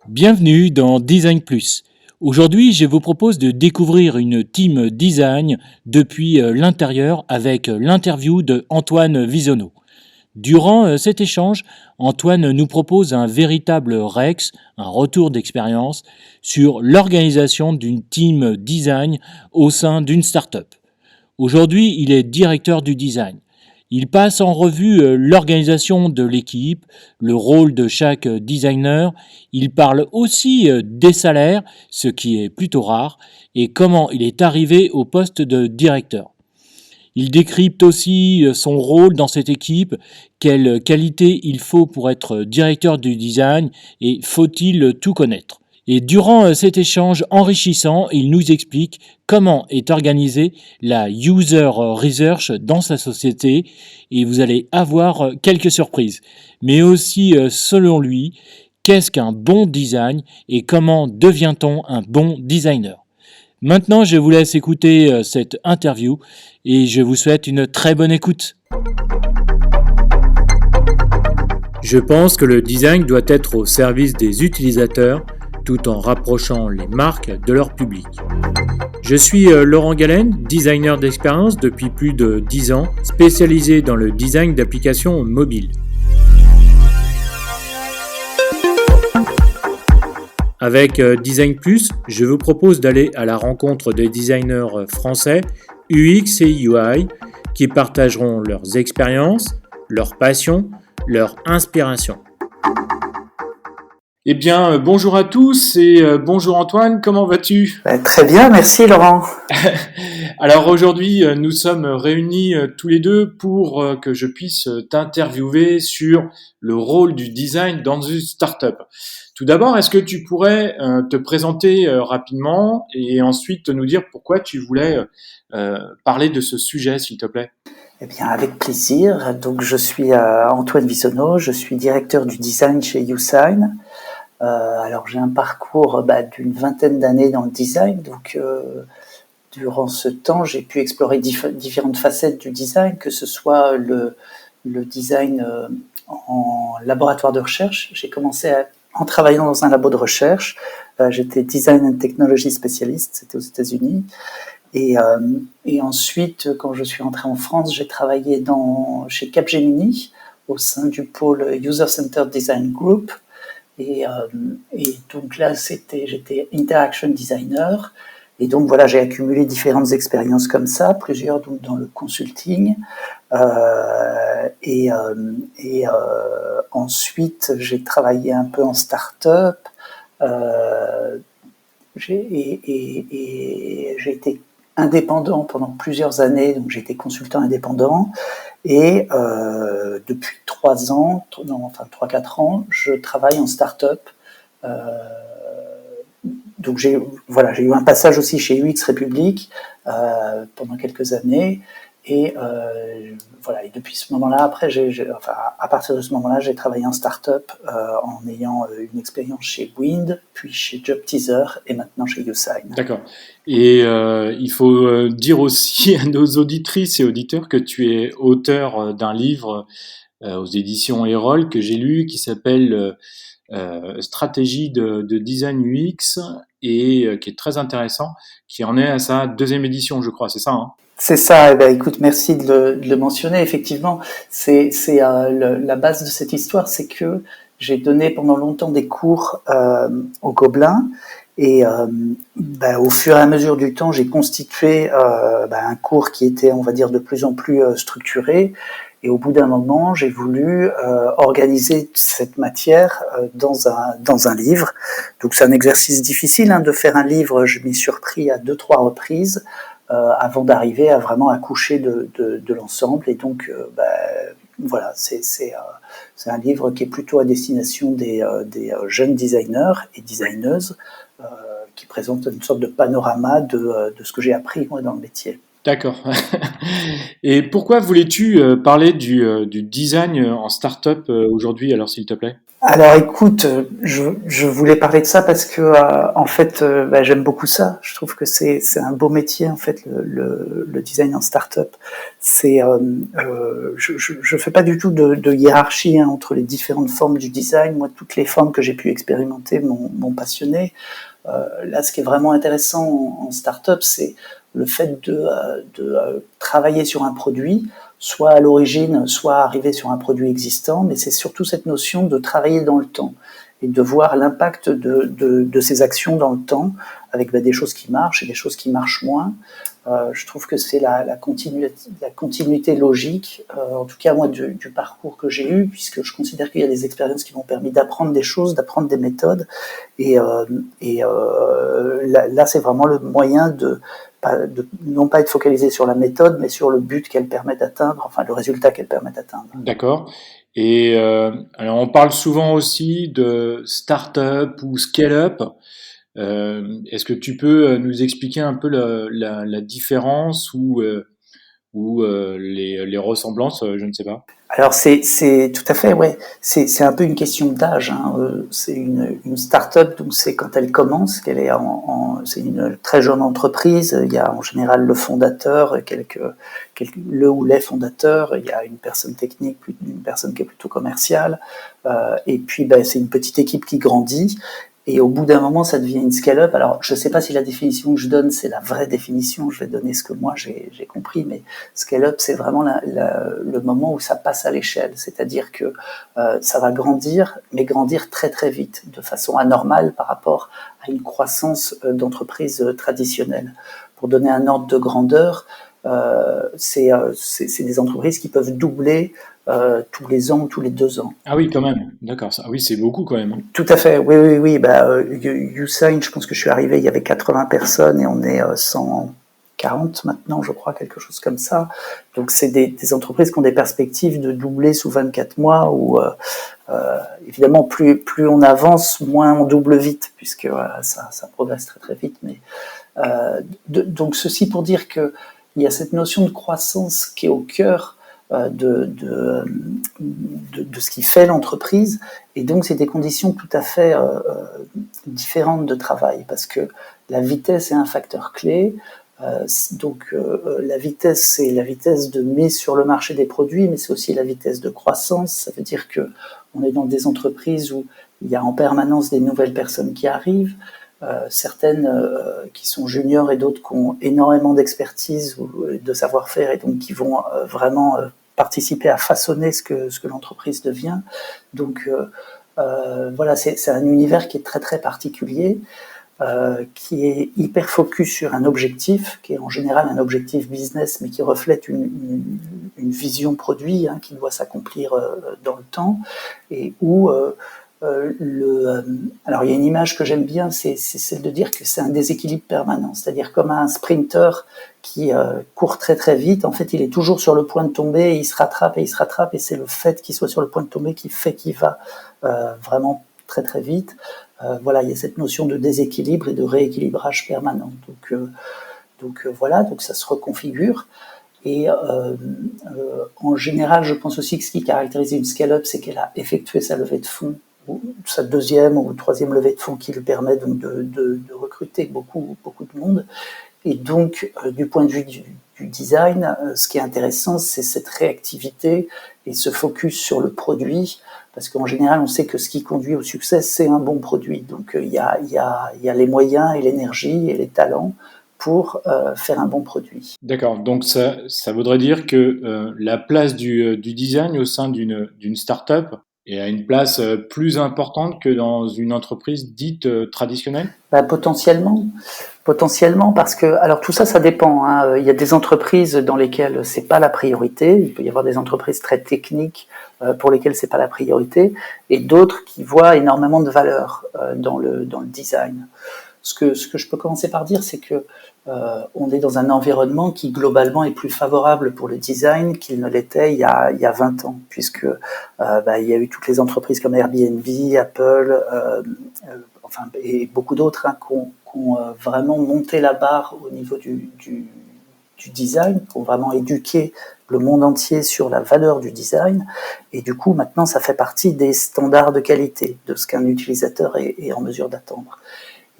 Bienvenue dans Design Plus. Aujourd'hui, je vous propose de découvrir une team design depuis l'intérieur avec l'interview de Antoine Visonneau. Durant cet échange, Antoine nous propose un véritable Rex, un retour d'expérience sur l'organisation d'une team design au sein d'une start-up. Aujourd'hui, il est directeur du design. Il passe en revue l'organisation de l'équipe, le rôle de chaque designer. Il parle aussi des salaires, ce qui est plutôt rare, et comment il est arrivé au poste de directeur. Il décrypte aussi son rôle dans cette équipe, quelles qualités il faut pour être directeur du design et faut-il tout connaître. Et durant cet échange enrichissant, il nous explique comment est organisée la user research dans sa société et vous allez avoir quelques surprises. Mais aussi, selon lui, qu'est-ce qu'un bon design et comment devient-on un bon designer. Maintenant, je vous laisse écouter cette interview et je vous souhaite une très bonne écoute. Je pense que le design doit être au service des utilisateurs tout en rapprochant les marques de leur public. Je suis Laurent Galen, designer d'expérience depuis plus de 10 ans, spécialisé dans le design d'applications mobiles. Avec Design Plus, je vous propose d'aller à la rencontre des designers français UX et UI qui partageront leurs expériences, leurs passions, leur inspiration. Eh bien, bonjour à tous et bonjour Antoine, comment vas-tu ? Très bien, merci Laurent. Alors aujourd'hui, nous sommes réunis tous les deux pour que je puisse t'interviewer sur le rôle du design dans une startup. Tout d'abord, est-ce que tu pourrais te présenter rapidement et ensuite nous dire pourquoi tu voulais parler de ce sujet, s'il te plaît ? Eh bien, avec plaisir. Donc, je suis Antoine Visonneau, je suis directeur du design chez YouSign. Alors, j'ai un parcours d'une vingtaine d'années dans le design. Donc, durant ce temps, j'ai pu explorer différentes facettes du design, que ce soit le design en laboratoire de recherche. J'ai commencé en travaillant dans un labo de recherche. J'étais design and technology spécialiste, c'était aux États-Unis. Et ensuite, quand je suis rentré en France, j'ai travaillé chez Capgemini au sein du pôle User Centered Design Group. Et donc là, j'étais interaction designer. Et donc voilà, j'ai accumulé différentes expériences comme ça, plusieurs donc dans le consulting. Ensuite, j'ai travaillé un peu en start-up. J'ai été indépendant pendant plusieurs années, donc j'ai été consultant indépendant. Et depuis 3-4 ans, je travaille en start-up. Donc j'ai eu un passage aussi chez UX République pendant quelques années. Et et depuis ce moment-là, à partir de ce moment-là, j'ai travaillé en start-up en ayant une expérience chez Wind, puis chez Job Teaser et maintenant chez YouSign. D'accord. Et il faut dire aussi à nos auditrices et auditeurs que tu es auteur d'un livre aux éditions Erol que j'ai lu qui s'appelle Stratégie de design UX et qui est très intéressant, qui en est à sa 2e édition, je crois, c'est ça, hein ? C'est ça. Écoute, merci de le mentionner. Effectivement, c'est la base de cette histoire, c'est que j'ai donné pendant longtemps des cours au Gobelin et au fur et à mesure du temps, j'ai constitué un cours qui était, on va dire, de plus en plus structuré. Et au bout d'un moment, j'ai voulu organiser cette matière dans un livre. Donc c'est un exercice difficile de faire un livre. Je m'y suis repris à 2-3 reprises. Avant d'arriver à vraiment accoucher de l'ensemble. Et donc, voilà, c'est un livre qui est plutôt à destination des jeunes designers et designeuses qui présente une sorte de panorama de ce que j'ai appris moi dans le métier. D'accord. Et pourquoi voulais-tu parler du design en start-up aujourd'hui, alors s'il te plaît ? Alors écoute, je voulais parler de ça parce que en fait, j'aime beaucoup ça. Je trouve que c'est un beau métier en fait le design en start-up. C'est je fais pas du tout de hiérarchie hein, entre les différentes formes du design. Moi, toutes les formes que j'ai pu expérimenter m'ont passionné. Là, ce qui est vraiment intéressant en start-up, c'est le fait de travailler sur un produit, soit à l'origine, soit arriver sur un produit existant, mais c'est surtout cette notion de travailler dans le temps et de voir l'impact de ces actions dans le temps, avec des choses qui marchent et des choses qui marchent moins. Je trouve que c'est la continuité logique, en tout cas moi du parcours que j'ai eu, puisque je considère qu'il y a des expériences qui m'ont permis d'apprendre des choses, d'apprendre des méthodes, et là c'est vraiment le moyen de non pas être focalisé sur la méthode, mais sur le but qu'elle permet d'atteindre, enfin le résultat qu'elle permet d'atteindre. D'accord. Et alors on parle souvent aussi de start-up ou scale-up. Est-ce que tu peux nous expliquer un peu la différence ou les ressemblances, je ne sais pas. Alors c'est tout à fait, ouais. C'est un peu une question d'âge. Hein. C'est une start-up, donc c'est quand elle commence, qu'elle est c'est une très jeune entreprise. Il y a en général le fondateur, le ou les fondateurs. Il y a une personne technique, une personne qui est plutôt commerciale, et puis c'est une petite équipe qui grandit. Et au bout d'un moment, ça devient une scale-up. Alors, je ne sais pas si la définition que je donne, c'est la vraie définition. Je vais donner ce que moi j'ai compris, mais scale-up, c'est vraiment le moment où ça passe à l'échelle. C'est-à-dire que ça va grandir, mais grandir très très vite, de façon anormale par rapport à une croissance d'entreprise traditionnelle. Pour donner un ordre de grandeur, c'est des entreprises qui peuvent doubler tous les ans ou tous les 2 ans. Ah oui, quand même. D'accord. Ah oui, c'est beaucoup quand même, hein. Tout à fait, oui, oui, oui. Usain, je pense que je suis arrivé, il y avait 80 personnes et on est 140 maintenant, je crois, quelque chose comme ça. Donc c'est des entreprises qui ont des perspectives de doubler sous 24 mois où évidemment plus on avance, moins on double vite puisque ça progresse très très vite. Mais donc ceci pour dire que il y a cette notion de croissance qui est au cœur de ce qui fait l'entreprise, et donc c'est des conditions tout à fait différentes de travail, parce que la vitesse est un facteur clé. La vitesse, c'est la vitesse de mise sur le marché des produits, mais c'est aussi la vitesse de croissance. Ça veut dire que on est dans des entreprises où il y a en permanence des nouvelles personnes qui arrivent, certaines qui sont juniors et d'autres qui ont énormément d'expertise ou de savoir-faire, et donc qui vont vraiment participer à façonner ce que l'entreprise devient. Donc voilà, c'est un univers qui est très très particulier, qui est hyper focus sur un objectif, qui est en général un objectif business, mais qui reflète une vision produit qui doit s'accomplir dans le temps, et où alors il y a une image que j'aime bien, c'est celle de dire que c'est un déséquilibre permanent, c'est-à-dire comme un sprinter qui court très très vite, en fait il est toujours sur le point de tomber, et il se rattrape et il se rattrape, et c'est le fait qu'il soit sur le point de tomber qui fait qu'il va vraiment très très vite. Voilà, il y a cette notion de déséquilibre et de rééquilibrage permanent. Donc voilà, donc ça se reconfigure. Et en général, je pense aussi que ce qui caractérise une scale-up, c'est qu'elle a effectué sa levée de fonds, ou sa deuxième ou troisième levée de fonds, qui lui permet donc de recruter beaucoup de monde. Et donc, du point de vue du design, ce qui est intéressant, c'est cette réactivité et ce focus sur le produit, parce qu'en général, on sait que ce qui conduit au succès, c'est un bon produit. Donc, il y a les moyens et l'énergie et les talents pour faire un bon produit. D'accord. Donc ça voudrait dire que la place du design au sein d'une start-up est à une place plus importante que dans une entreprise dite traditionnelle? Potentiellement, parce que alors tout ça, ça dépend. Hein. Il y a des entreprises dans lesquelles c'est pas la priorité. Il peut y avoir des entreprises très techniques pour lesquelles c'est pas la priorité, et d'autres qui voient énormément de valeur dans le design. Ce que je peux commencer par dire, c'est que on est dans un environnement qui globalement est plus favorable pour le design qu'il ne l'était il y a 20 ans, puisque il y a eu toutes les entreprises comme Airbnb, Apple, et beaucoup d'autres qui ont vraiment monté la barre au niveau du du design pour vraiment éduquer le monde entier sur la valeur du design. Et du coup, maintenant, ça fait partie des standards de qualité, de ce qu'un utilisateur est en mesure d'attendre.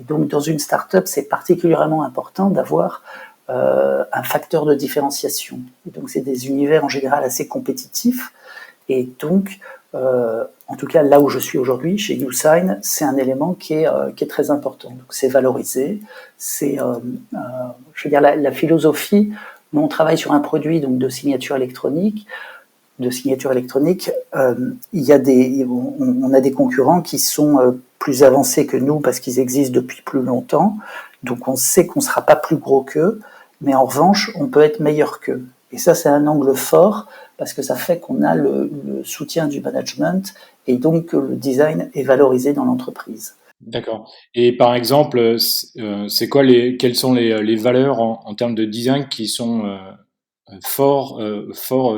Et donc, dans une startup, c'est particulièrement important d'avoir un facteur de différenciation. Et donc, c'est des univers en général assez compétitifs. Et donc, en tout cas, là où je suis aujourd'hui, chez YouSign, c'est un élément qui est très important. Donc, c'est valorisé. C'est, je veux dire, la philosophie. Nous, on travaille sur un produit donc de signature électronique. Il y a on a des concurrents qui sont plus avancés que nous parce qu'ils existent depuis plus longtemps. Donc, on sait qu'on ne sera pas plus gros qu'eux, mais en revanche, on peut être meilleur qu'eux. Et ça, c'est un angle fort parce que ça fait qu'on a le soutien du management et donc que le design est valorisé dans l'entreprise. D'accord. Et par exemple, quelles sont les valeurs en termes de design qui sont forts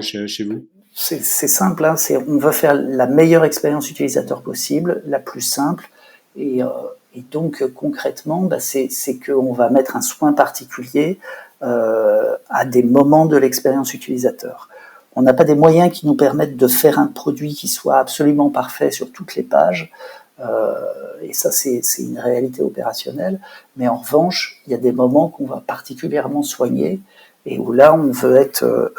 chez vous? C'est simple, hein, on veut faire la meilleure expérience utilisateur possible, la plus simple, et, euh, et donc concrètement, bah, c'est qu'on va mettre un soin particulier à des moments de l'expérience utilisateur. On n'a pas des moyens qui nous permettent de faire un produit qui soit absolument parfait sur toutes les pages, et ça c'est une réalité opérationnelle, mais en revanche, il y a des moments qu'on va particulièrement soigner et où là on veut être,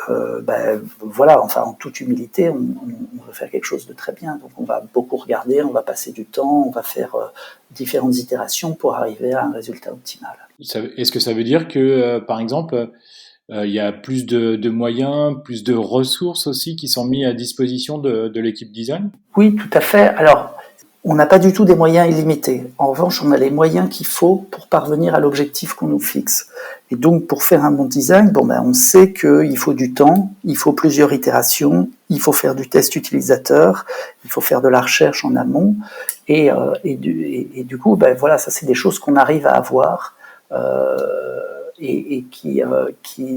voilà, enfin en toute humilité, on veut faire quelque chose de très bien. Donc on va beaucoup regarder, on va passer du temps, on va faire différentes itérations pour arriver à un résultat optimal. Est-ce que ça veut dire que, par exemple, il y a plus de moyens, plus de ressources aussi qui sont mis à disposition de l'équipe design? Oui, tout à fait. Alors, on n'a pas du tout des moyens illimités. En revanche, on a les moyens qu'il faut pour parvenir à l'objectif qu'on nous fixe. Et donc, pour faire un bon design, on sait qu'il faut du temps, il faut plusieurs itérations, il faut faire du test utilisateur, il faut faire de la recherche en amont. Du coup, voilà, ça c'est des choses qu'on arrive à avoir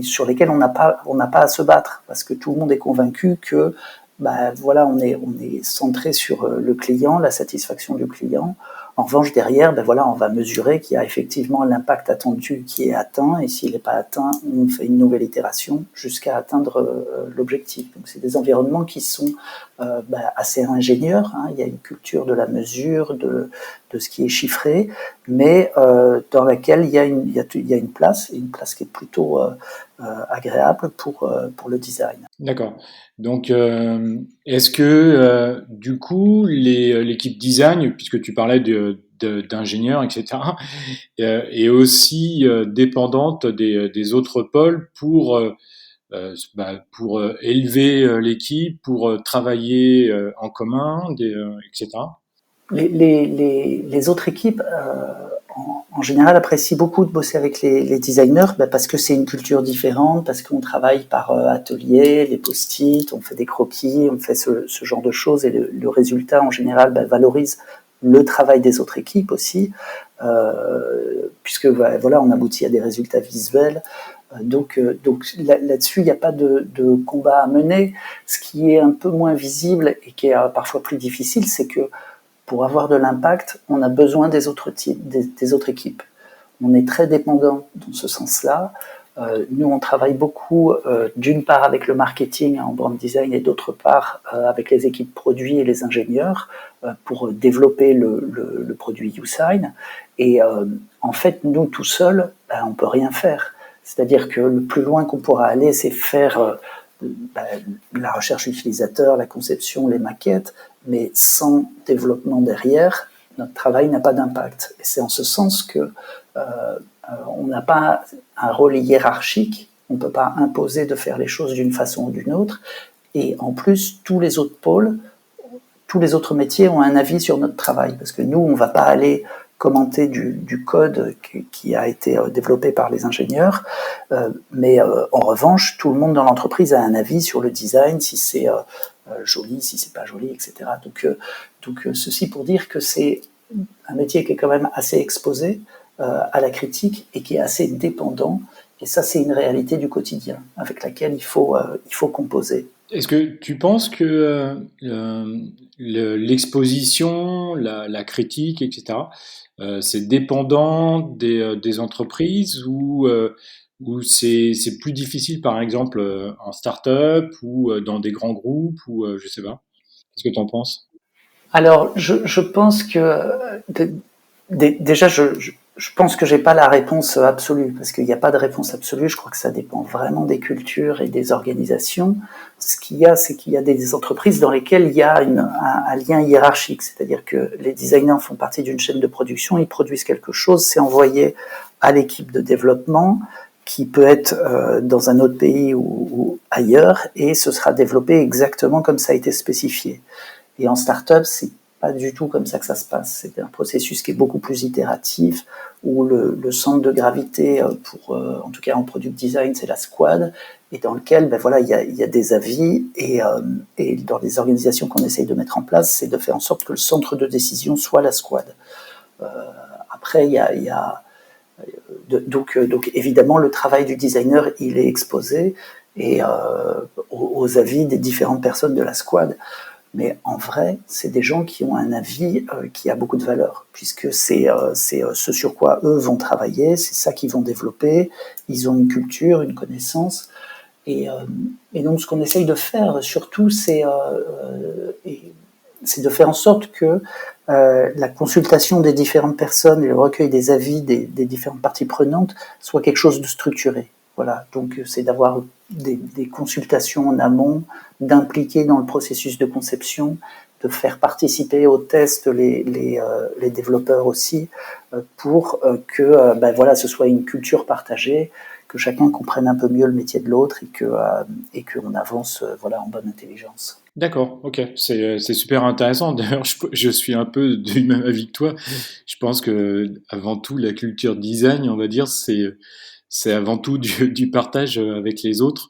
sur lesquelles on n'a pas à se battre parce que tout le monde est convaincu que voilà, on est centré sur le client, la satisfaction du client. En revanche, derrière, voilà, on va mesurer qu'il y a effectivement l'impact attendu qui est atteint, et s'il n'est pas atteint, on fait une nouvelle itération jusqu'à atteindre l'objectif. Donc, c'est des environnements qui sont assez ingénieurs. Hein. Il y a une culture de la mesure, de ce qui est chiffré, mais dans laquelle il y a une place qui est plutôt agréable pour le design. D'accord. Donc, est-ce que du coup, l'équipe design, puisque tu parlais d'ingénieurs, etc., est aussi dépendante des autres pôles pour élever l'équipe, pour travailler en commun, etc. Les autres équipes, en général, apprécient beaucoup de bosser avec les designers parce que c'est une culture différente, parce qu'on travaille par atelier, les post-it, on fait des croquis, on fait ce genre de choses et le résultat, en général, valorise le travail des autres équipes aussi, puisque voilà, on aboutit à des résultats visuels. Donc là-dessus, il n'y a pas de combat à mener. Ce qui est un peu moins visible et qui est parfois plus difficile, c'est que pour avoir de l'impact, on a besoin des autres équipes. On est très dépendant dans ce sens-là. Nous, on travaille beaucoup, d'une part avec le marketing en brand design et d'autre part avec les équipes produits et les ingénieurs pour développer le produit YouSign. Et en fait, nous, tout seuls, on ne peut rien faire. C'est-à-dire que le plus loin qu'on pourra aller, c'est faire la recherche utilisateur, la conception, les maquettes, mais sans développement derrière, notre travail n'a pas d'impact. Et c'est en ce sens que on n'a pas un rôle hiérarchique, on ne peut pas imposer de faire les choses d'une façon ou d'une autre, et en plus, tous les autres pôles, tous les autres métiers ont un avis sur notre travail, parce que nous, on ne va pas aller commenter du code qui a été développé par les ingénieurs, mais en revanche, tout le monde dans l'entreprise a un avis sur le design, si c'est joli, si c'est pas joli, etc. Donc ceci pour dire que c'est un métier qui est quand même assez exposé à la critique et qui est assez dépendant. Et ça, c'est une réalité du quotidien avec laquelle il faut composer. Est-ce que tu penses que l'exposition, la critique, etc., c'est dépendant des entreprises Ou c'est plus difficile, par exemple, en start-up ou dans des grands groupes ou je sais pas. Qu'est-ce que tu en penses? Alors, je pense que déjà, je pense que j'ai pas la réponse absolue parce qu'il n'y a pas de réponse absolue. Je crois que ça dépend vraiment des cultures et des organisations. Ce qu'il y a, c'est qu'il y a des entreprises dans lesquelles il y a un lien hiérarchique, c'est-à-dire que les designers font partie d'une chaîne de production, ils produisent quelque chose, c'est envoyé à l'équipe de développement qui peut être dans un autre pays ou ailleurs et ce sera développé exactement comme ça a été spécifié. Et en startup, c'est pas du tout comme ça que ça se passe. C'est un processus qui est beaucoup plus itératif, où le centre de gravité, en tout cas en product design, c'est la squad, et dans lequel, ben voilà, il y a des avis, et dans les organisations qu'on essaye de mettre en place, c'est de faire en sorte que le centre de décision soit la squad. Euh, Après, donc évidemment, le travail du designer, il est exposé et aux avis des différentes personnes de la squad. Mais en vrai, c'est des gens qui ont un avis qui a beaucoup de valeur, puisque c'est ce sur quoi eux vont travailler, c'est ça qu'ils vont développer, ils ont une culture, une connaissance. Et, euh, et donc ce qu'on essaye de faire surtout, c'est de faire en sorte que la consultation des différentes personnes et le recueil des avis des différentes parties prenantes soit quelque chose de structuré. Voilà, donc c'est d'avoir des consultations en amont, d'impliquer dans le processus de conception, de faire participer au test les développeurs aussi, pour que ben voilà, ce soit une culture partagée, que chacun comprenne un peu mieux le métier de l'autre et qu'on avance voilà, en bonne intelligence. D'accord, ok, c'est super intéressant. D'ailleurs, je suis un peu du même avis que toi. Je pense que avant tout, la culture design, on va dire, c'est avant tout du partage avec les autres.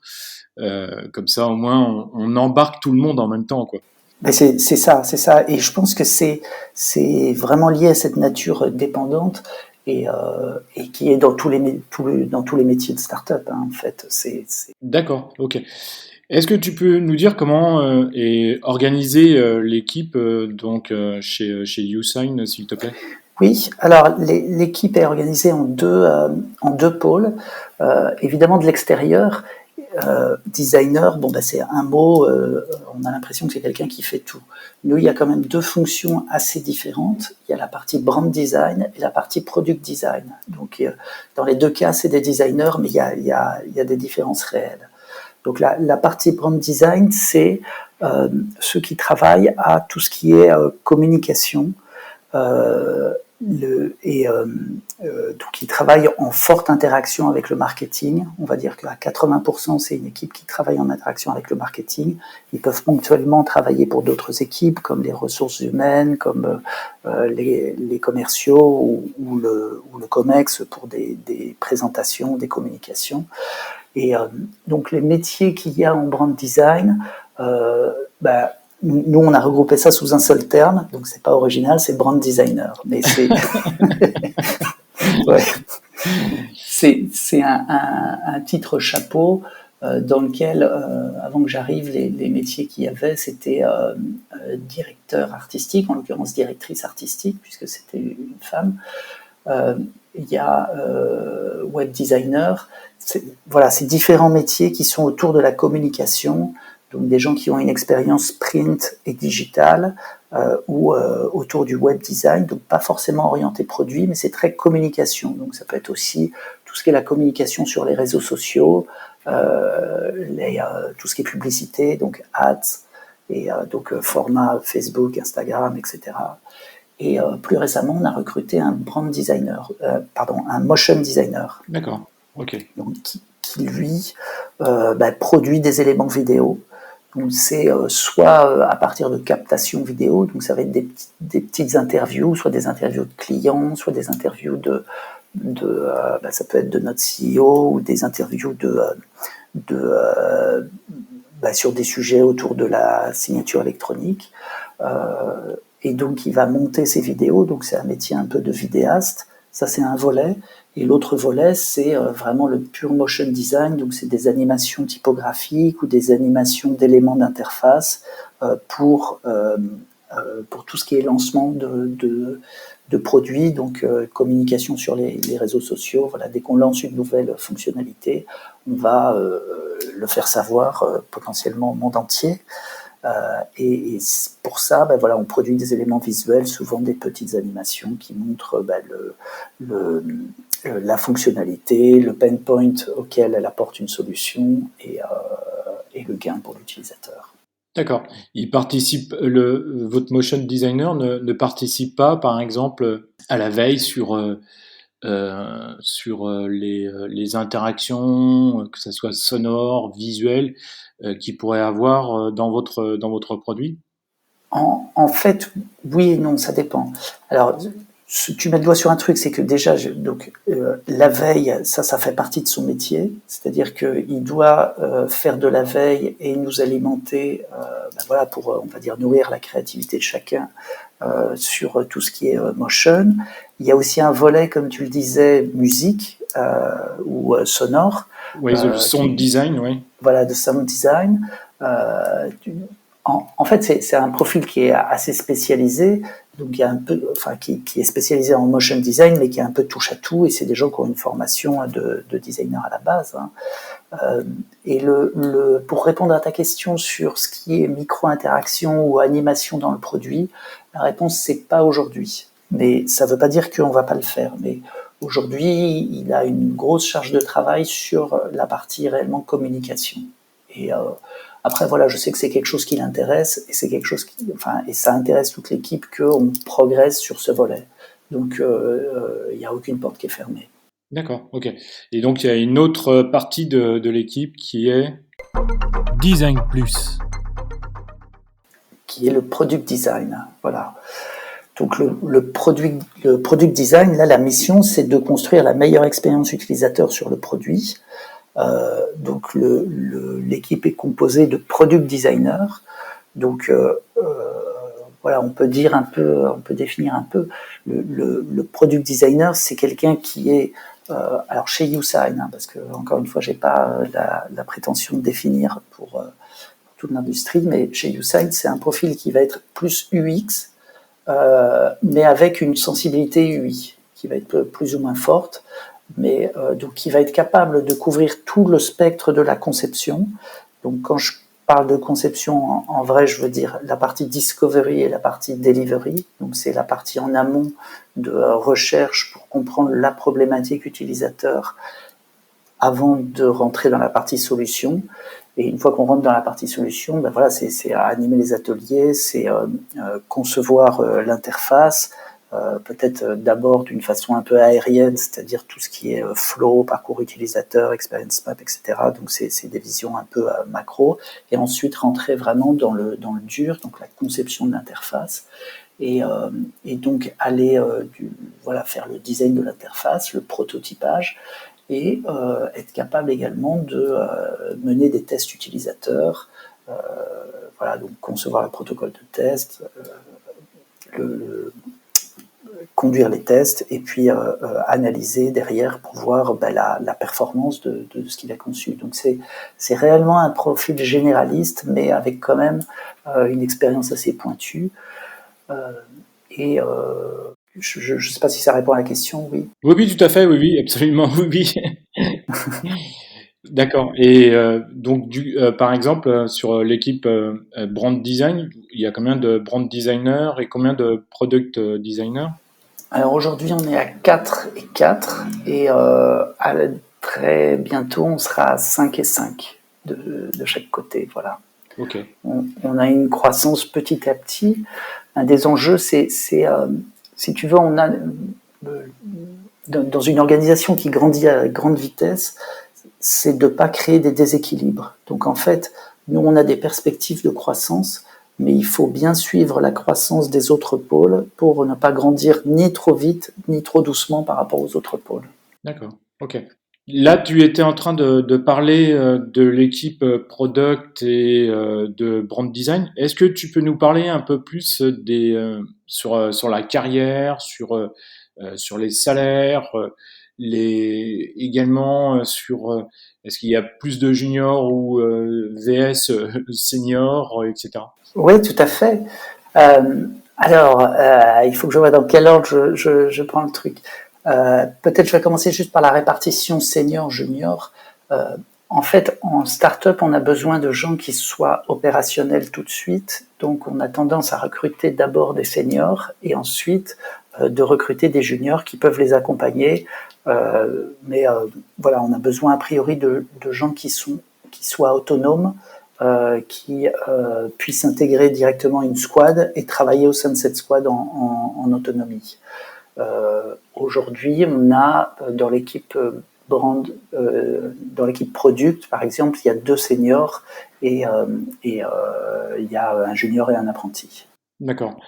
Comme ça, au moins, on embarque tout le monde en même temps, quoi. Ben c'est ça, c'est ça. Et je pense que c'est vraiment lié à cette nature dépendante et qui est dans dans tous les métiers de start-up, hein, en fait. D'accord, ok. Est-ce que tu peux nous dire comment est organisée l'équipe chez YouSign, s'il te plaît? Oui, alors l'équipe est organisée en deux pôles. Évidemment, de l'extérieur, designer, bon, bah, c'est un mot, on a l'impression que c'est quelqu'un qui fait tout. Nous, il y a quand même deux fonctions assez différentes. Il y a la partie brand design et la partie product design. Donc, dans les deux cas, c'est des designers, mais il y a des différences réelles. Donc, la partie brand design, c'est ceux qui travaillent à tout ce qui est communication, euh, donc ils travaillent en forte interaction avec le marketing. On va dire qu'à 80%, c'est une équipe qui travaille en interaction avec le marketing. Ils peuvent ponctuellement travailler pour d'autres équipes, comme les ressources humaines, comme les commerciaux ou le COMEX pour des présentations, des communications. Et donc les métiers qu'il y a en brand design, bah, nous, on a regroupé ça sous un seul terme, donc c'est pas original, c'est brand designer. Mais c'est ouais, c'est un titre chapeau dans lequel, avant que j'arrive, les métiers qu'il y avait, c'était directeur artistique, en l'occurrence directrice artistique, puisque c'était une femme. Euh, il y a web designer. Voilà, ces différents métiers qui sont autour de la communication, donc des gens qui ont une expérience print et digitale ou autour du web design, donc pas forcément orienté produit, mais c'est très communication. Donc ça peut être aussi tout ce qui est la communication sur les réseaux sociaux, tout ce qui est publicité, donc ads, et donc format Facebook, Instagram, etc. Et plus récemment, on a recruté un brand designer, pardon, un motion designer, D'accord, ok. donc qui lui produit des éléments vidéo. Donc c'est soit à partir de captation vidéo, donc ça va être des petites interviews, soit des interviews de clients, soit des interviews ça peut être de notre CEO ou des interviews de sur des sujets autour de la signature électronique. Et donc, il va monter ses vidéos. Donc, c'est un métier un peu de vidéaste. Ça, c'est un volet. Et l'autre volet, c'est vraiment le pure motion design. Donc, c'est des animations typographiques ou des animations d'éléments d'interface pour pour tout ce qui est lancement de produits, donc communication sur les réseaux sociaux. Voilà, dès qu'on lance une nouvelle fonctionnalité, on va le faire savoir potentiellement au monde entier. Et pour ça, voilà, on produit des éléments visuels, souvent des petites animations qui montrent la fonctionnalité, le pain point auquel elle apporte une solution et le gain pour l'utilisateur. D'accord. Votre motion designer ne participe pas, par exemple, à la veille sur les interactions, que ce soit sonore, visuel, qu'il pourrait avoir dans votre produit? En fait, oui et non, ça dépend. Alors, tu mets le doigt sur un truc, c'est que déjà, la veille, ça fait partie de son métier, c'est-à-dire qu'il doit faire de la veille et nous alimenter, voilà, pour, on va dire, nourrir la créativité de chacun sur tout ce qui est motion. Il y a aussi un volet, comme tu le disais, musique ou sonore. Oui, le sound design, oui. Voilà, de sound design. En fait, c'est un profil qui est assez spécialisé, donc il y a un peu, enfin, qui est spécialisé en motion design, mais qui a un peu touche à tout, et c'est des gens qui ont une formation de designer à la base. Et pour répondre à ta question sur ce qui est micro-interaction ou animation dans le produit, la réponse c'est pas aujourd'hui. Mais ça veut pas dire qu'on va pas le faire. Mais aujourd'hui, il a une grosse charge de travail sur la partie réellement communication. Et après, voilà, je sais que c'est quelque chose qui l'intéresse et c'est quelque chose et ça intéresse toute l'équipe qu'on progresse sur ce volet. Donc, il n'y a aucune porte qui est fermée. D'accord, ok. Et donc, il y a une autre partie de l'équipe qui est Design Plus. Qui est le product design. Voilà. Donc, le product design, là, la mission, c'est de construire la meilleure expérience utilisateur sur le produit. Donc l'équipe est composée de product designers. Donc voilà, on peut définir un peu le product designer, c'est quelqu'un qui est alors chez YouSign, parce que encore une fois, j'ai pas la prétention de définir pour toute l'industrie, mais chez YouSign, c'est un profil qui va être plus UX, mais avec une sensibilité UI qui va être plus ou moins forte. Mais donc qui va être capable de couvrir tout le spectre de la conception. Donc quand je parle de conception, en vrai, je veux dire la partie discovery et la partie delivery. Donc c'est la partie en amont de recherche pour comprendre la problématique utilisateur avant de rentrer dans la partie solution. Et une fois qu'on rentre dans la partie solution, ben voilà, c'est animer les ateliers, c'est concevoir l'interface, peut-être d'abord d'une façon un peu aérienne, c'est-à-dire tout ce qui est flow, parcours utilisateur, experience map, etc. Donc c'est des visions un peu macro, et ensuite rentrer vraiment dans le dur, donc la conception de l'interface, et donc aller faire le design de l'interface, le prototypage, et être capable également de mener des tests utilisateurs, voilà, donc concevoir le protocole de test, conduire les tests et puis analyser derrière pour voir la performance de ce qu'il a conçu. Donc c'est réellement un profil généraliste, mais avec quand même une expérience assez pointue. Je ne sais pas si ça répond à la question, oui. Oui, tout à fait, oui, absolument, oui. D'accord. Et donc, par exemple, sur l'équipe brand design, il y a combien de brand designers et combien de product designers? Alors aujourd'hui, on est à 4 et 4, et très bientôt, on sera à 5 et 5 de chaque côté. Voilà. Okay. On a une croissance petit à petit. Un des enjeux, c'est si tu veux, on a dans une organisation qui grandit à grande vitesse, c'est de ne pas créer des déséquilibres. Donc en fait, nous, on a des perspectives de croissance, mais il faut bien suivre la croissance des autres pôles pour ne pas grandir ni trop vite, ni trop doucement par rapport aux autres pôles. D'accord, ok. Là, tu étais en train de parler de l'équipe product et de brand design. Est-ce que tu peux nous parler un peu plus sur la carrière, sur les salaires, également sur est-ce qu'il y a plus de juniors ou VS seniors, etc. Oui, tout à fait. Il faut que je vois dans quel ordre je prends le truc. Peut-être je vais commencer juste par la répartition senior-junior. En fait, en start-up, on a besoin de gens qui soient opérationnels tout de suite. Donc, on a tendance à recruter d'abord des seniors et ensuite de recruter des juniors qui peuvent les accompagner. Voilà, on a besoin a priori de gens qui soient autonomes, qui puissent intégrer directement une squad et travailler au sein de cette squad en autonomie. Aujourd'hui, on a dans l'équipe dans l'équipe product, par exemple, il y a 2 seniors et il y a un junior et un apprenti. D'accord.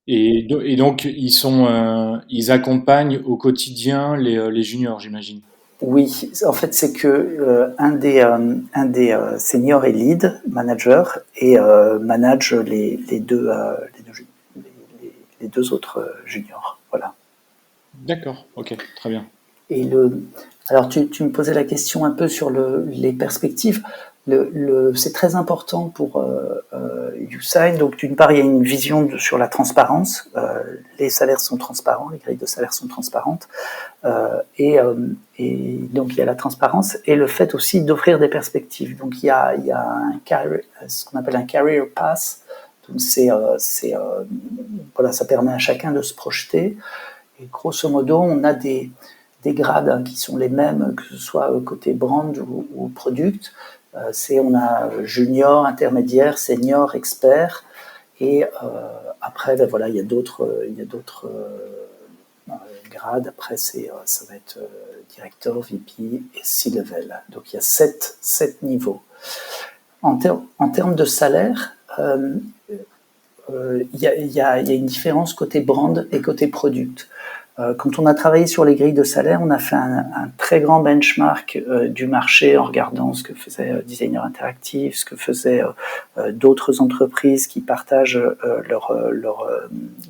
Et donc, ils accompagnent au quotidien les juniors, j'imagine. Oui, en fait, c'est que un des seniors est lead manager et manage les deux autres juniors. Voilà. D'accord, ok, très bien. Et alors tu me posais la question un peu sur les perspectives. C'est très important pour YouSign. Donc d'une part, il y a une vision sur la transparence. Les salaires sont transparents, les grilles de salaire sont transparentes. Et donc il y a la transparence et le fait aussi d'offrir des perspectives. Donc il y a ce qu'on appelle un career path. Donc voilà, ça permet à chacun de se projeter. Et grosso modo, on a des grades qui sont les mêmes, que ce soit côté brand ou product. On a junior, intermédiaire, senior, expert. Et après, ben voilà, il y a d'autres grades. Après, ça va être director, VP et C-level. Donc il y a 7 niveaux. En termes de salaire, il y a une différence côté brand et côté product. Quand on a travaillé sur les grilles de salaire, on a fait un très grand benchmark du marché en regardant ce que faisait Designer Interactive, ce que faisaient d'autres entreprises qui partagent leur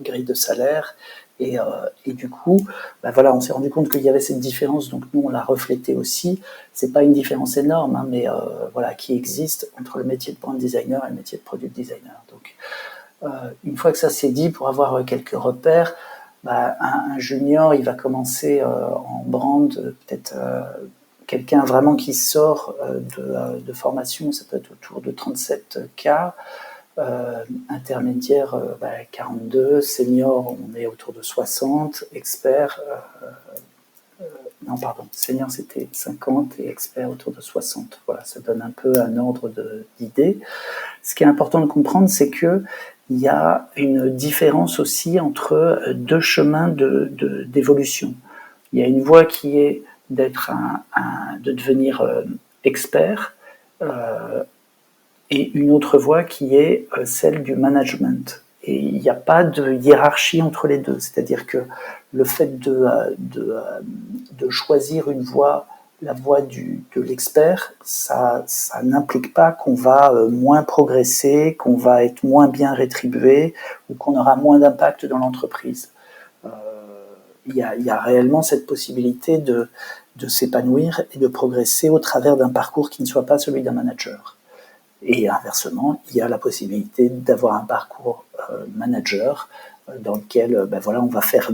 grille de salaire. Et du coup, ben voilà, on s'est rendu compte qu'il y avait cette différence, donc nous on l'a reflété aussi. C'est pas une différence énorme, hein, mais voilà, qui existe entre le métier de brand designer et le métier de product designer. Donc, une fois que ça c'est dit, pour avoir quelques repères, bah, un junior, il va commencer en brand, peut-être quelqu'un vraiment qui sort de formation, ça peut être autour de 37K, intermédiaire 42, senior on est autour de 60, expert, non pardon, senior c'était 50 et expert autour de 60. Voilà, ça donne un peu un ordre d'idée. Ce qui est important de comprendre, c'est que il y a une différence aussi entre 2 chemins d'évolution. Il y a une voie qui est de devenir expert et une autre voie qui est celle du management. Et il n'y a pas de hiérarchie entre les deux. C'est-à-dire que le fait de choisir une voie, la voie de l'expert, ça n'implique pas qu'on va moins progresser, qu'on va être moins bien rétribué ou qu'on aura moins d'impact dans l'entreprise. Il y a réellement cette possibilité de s'épanouir et de progresser au travers d'un parcours qui ne soit pas celui d'un manager. Et inversement, il y a la possibilité d'avoir un parcours manager dans lequel voilà, on va faire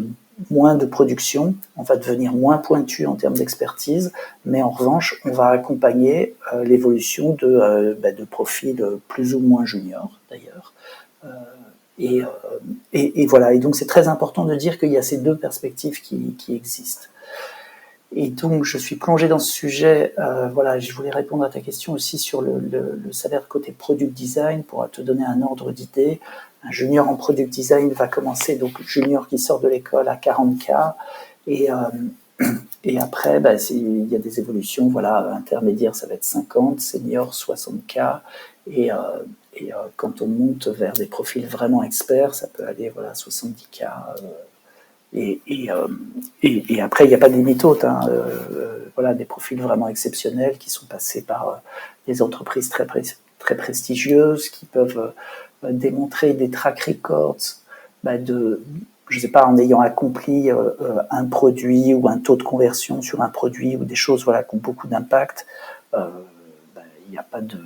moins de production, on va devenir moins pointu en termes d'expertise, mais en revanche, on va accompagner l'évolution de profils plus ou moins juniors d'ailleurs. Et voilà, et donc c'est très important de dire qu'il y a ces 2 perspectives qui existent. Et donc, je suis plongé dans ce sujet. Voilà, je voulais répondre à ta question aussi sur le salaire côté product design pour te donner un ordre d'idée. Un junior en product design va commencer, donc junior qui sort de l'école, à 40K. Et après, il y a des évolutions. Voilà, intermédiaire, ça va être 50, senior, 60K. Et quand on monte vers des profils vraiment experts, ça peut aller 70K. Et après, il n'y a pas de limite haute. Hein. Voilà, des profils vraiment exceptionnels qui sont passés par des entreprises très prestigieuses, qui peuvent démontrer des track records je sais pas, en ayant accompli un produit ou un taux de conversion sur un produit ou des choses qui ont beaucoup d'impact. Il n'y a pas de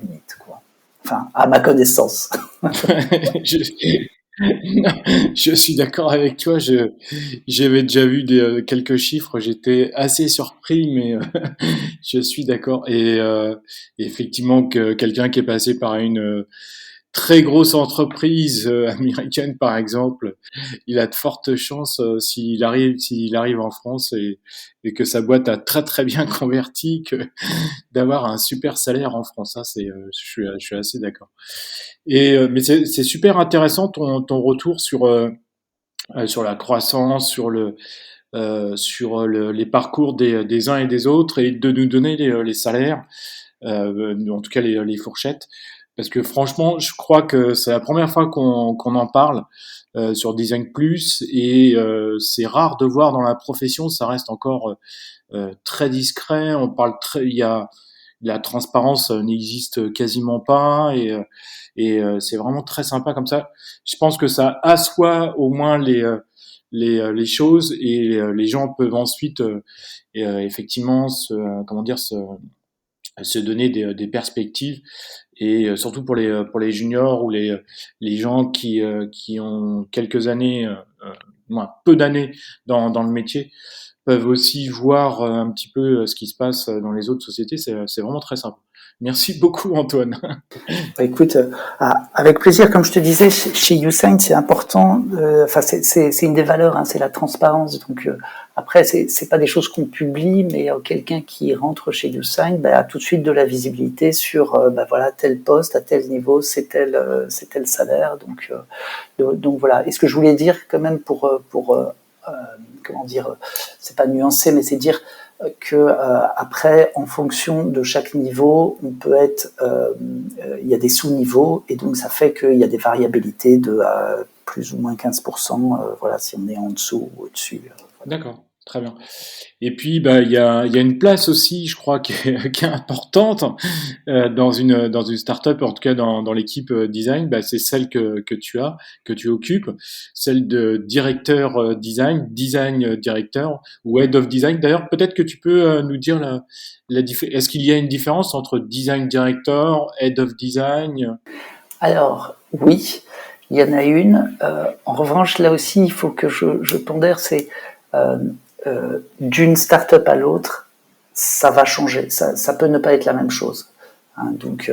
limite, quoi. enfin à ma connaissance. je, non, je suis d'accord avec toi. J'avais déjà vu quelques chiffres. J'étais assez surpris, mais je suis d'accord. Et effectivement, que quelqu'un qui est passé par une très grosse entreprise américaine, par exemple, il a de fortes chances s'il arrive en France et que sa boîte a très très bien converti, d'avoir un super salaire en France. Ça, je suis assez d'accord. Et mais c'est super intéressant ton retour sur la croissance, sur les parcours des uns et des autres, et de nous donner les salaires, en tout cas les fourchettes. Parce que franchement, je crois que c'est la première fois qu'on en parle sur Design Plus, et c'est rare de voir dans la profession. Ça reste encore très discret. Il y a la transparence n'existe quasiment pas, et c'est vraiment très sympa comme ça. Je pense que ça assoit au moins les choses, et les gens peuvent ensuite effectivement comment dire, se donner des perspectives, et surtout pour les juniors ou les gens qui ont quelques années, peu d'années dans le métier, peuvent aussi voir un petit peu ce qui se passe dans les autres sociétés. C'est vraiment très sympa. Merci beaucoup, Antoine. Bah, écoute, avec plaisir. Comme je te disais, chez YouSign, c'est important. Enfin, c'est une des valeurs, hein, c'est la transparence. Donc après, c'est pas des choses qu'on publie, mais quelqu'un qui rentre chez YouSign a tout de suite de la visibilité sur, voilà, tel poste à tel niveau, c'est tel salaire. Donc voilà. Et ce que je voulais dire quand même pour comment dire, c'est pas nuancé, mais c'est dire que après, en fonction de chaque niveau, on peut être, il y a des sous-niveaux, et donc ça fait qu'il y a des variabilités de plus ou moins 15%, voilà, si on est en dessous ou au-dessus. Voilà. D'accord, très bien. Et puis, bah, il y a une place aussi, je crois, qui est importante dans une startup, en tout cas dans l'équipe design. Bah, c'est celle que tu occupes, celle de directeur design directeur, ou head of design. D'ailleurs, peut-être que tu peux nous dire est-ce qu'il y a une différence entre design director, head of design? Alors, oui, il y en a une. En revanche, là aussi, il faut que je pondère, c'est euh, d'une start-up à l'autre, ça va changer. Ça peut ne pas être la même chose. Hein, donc,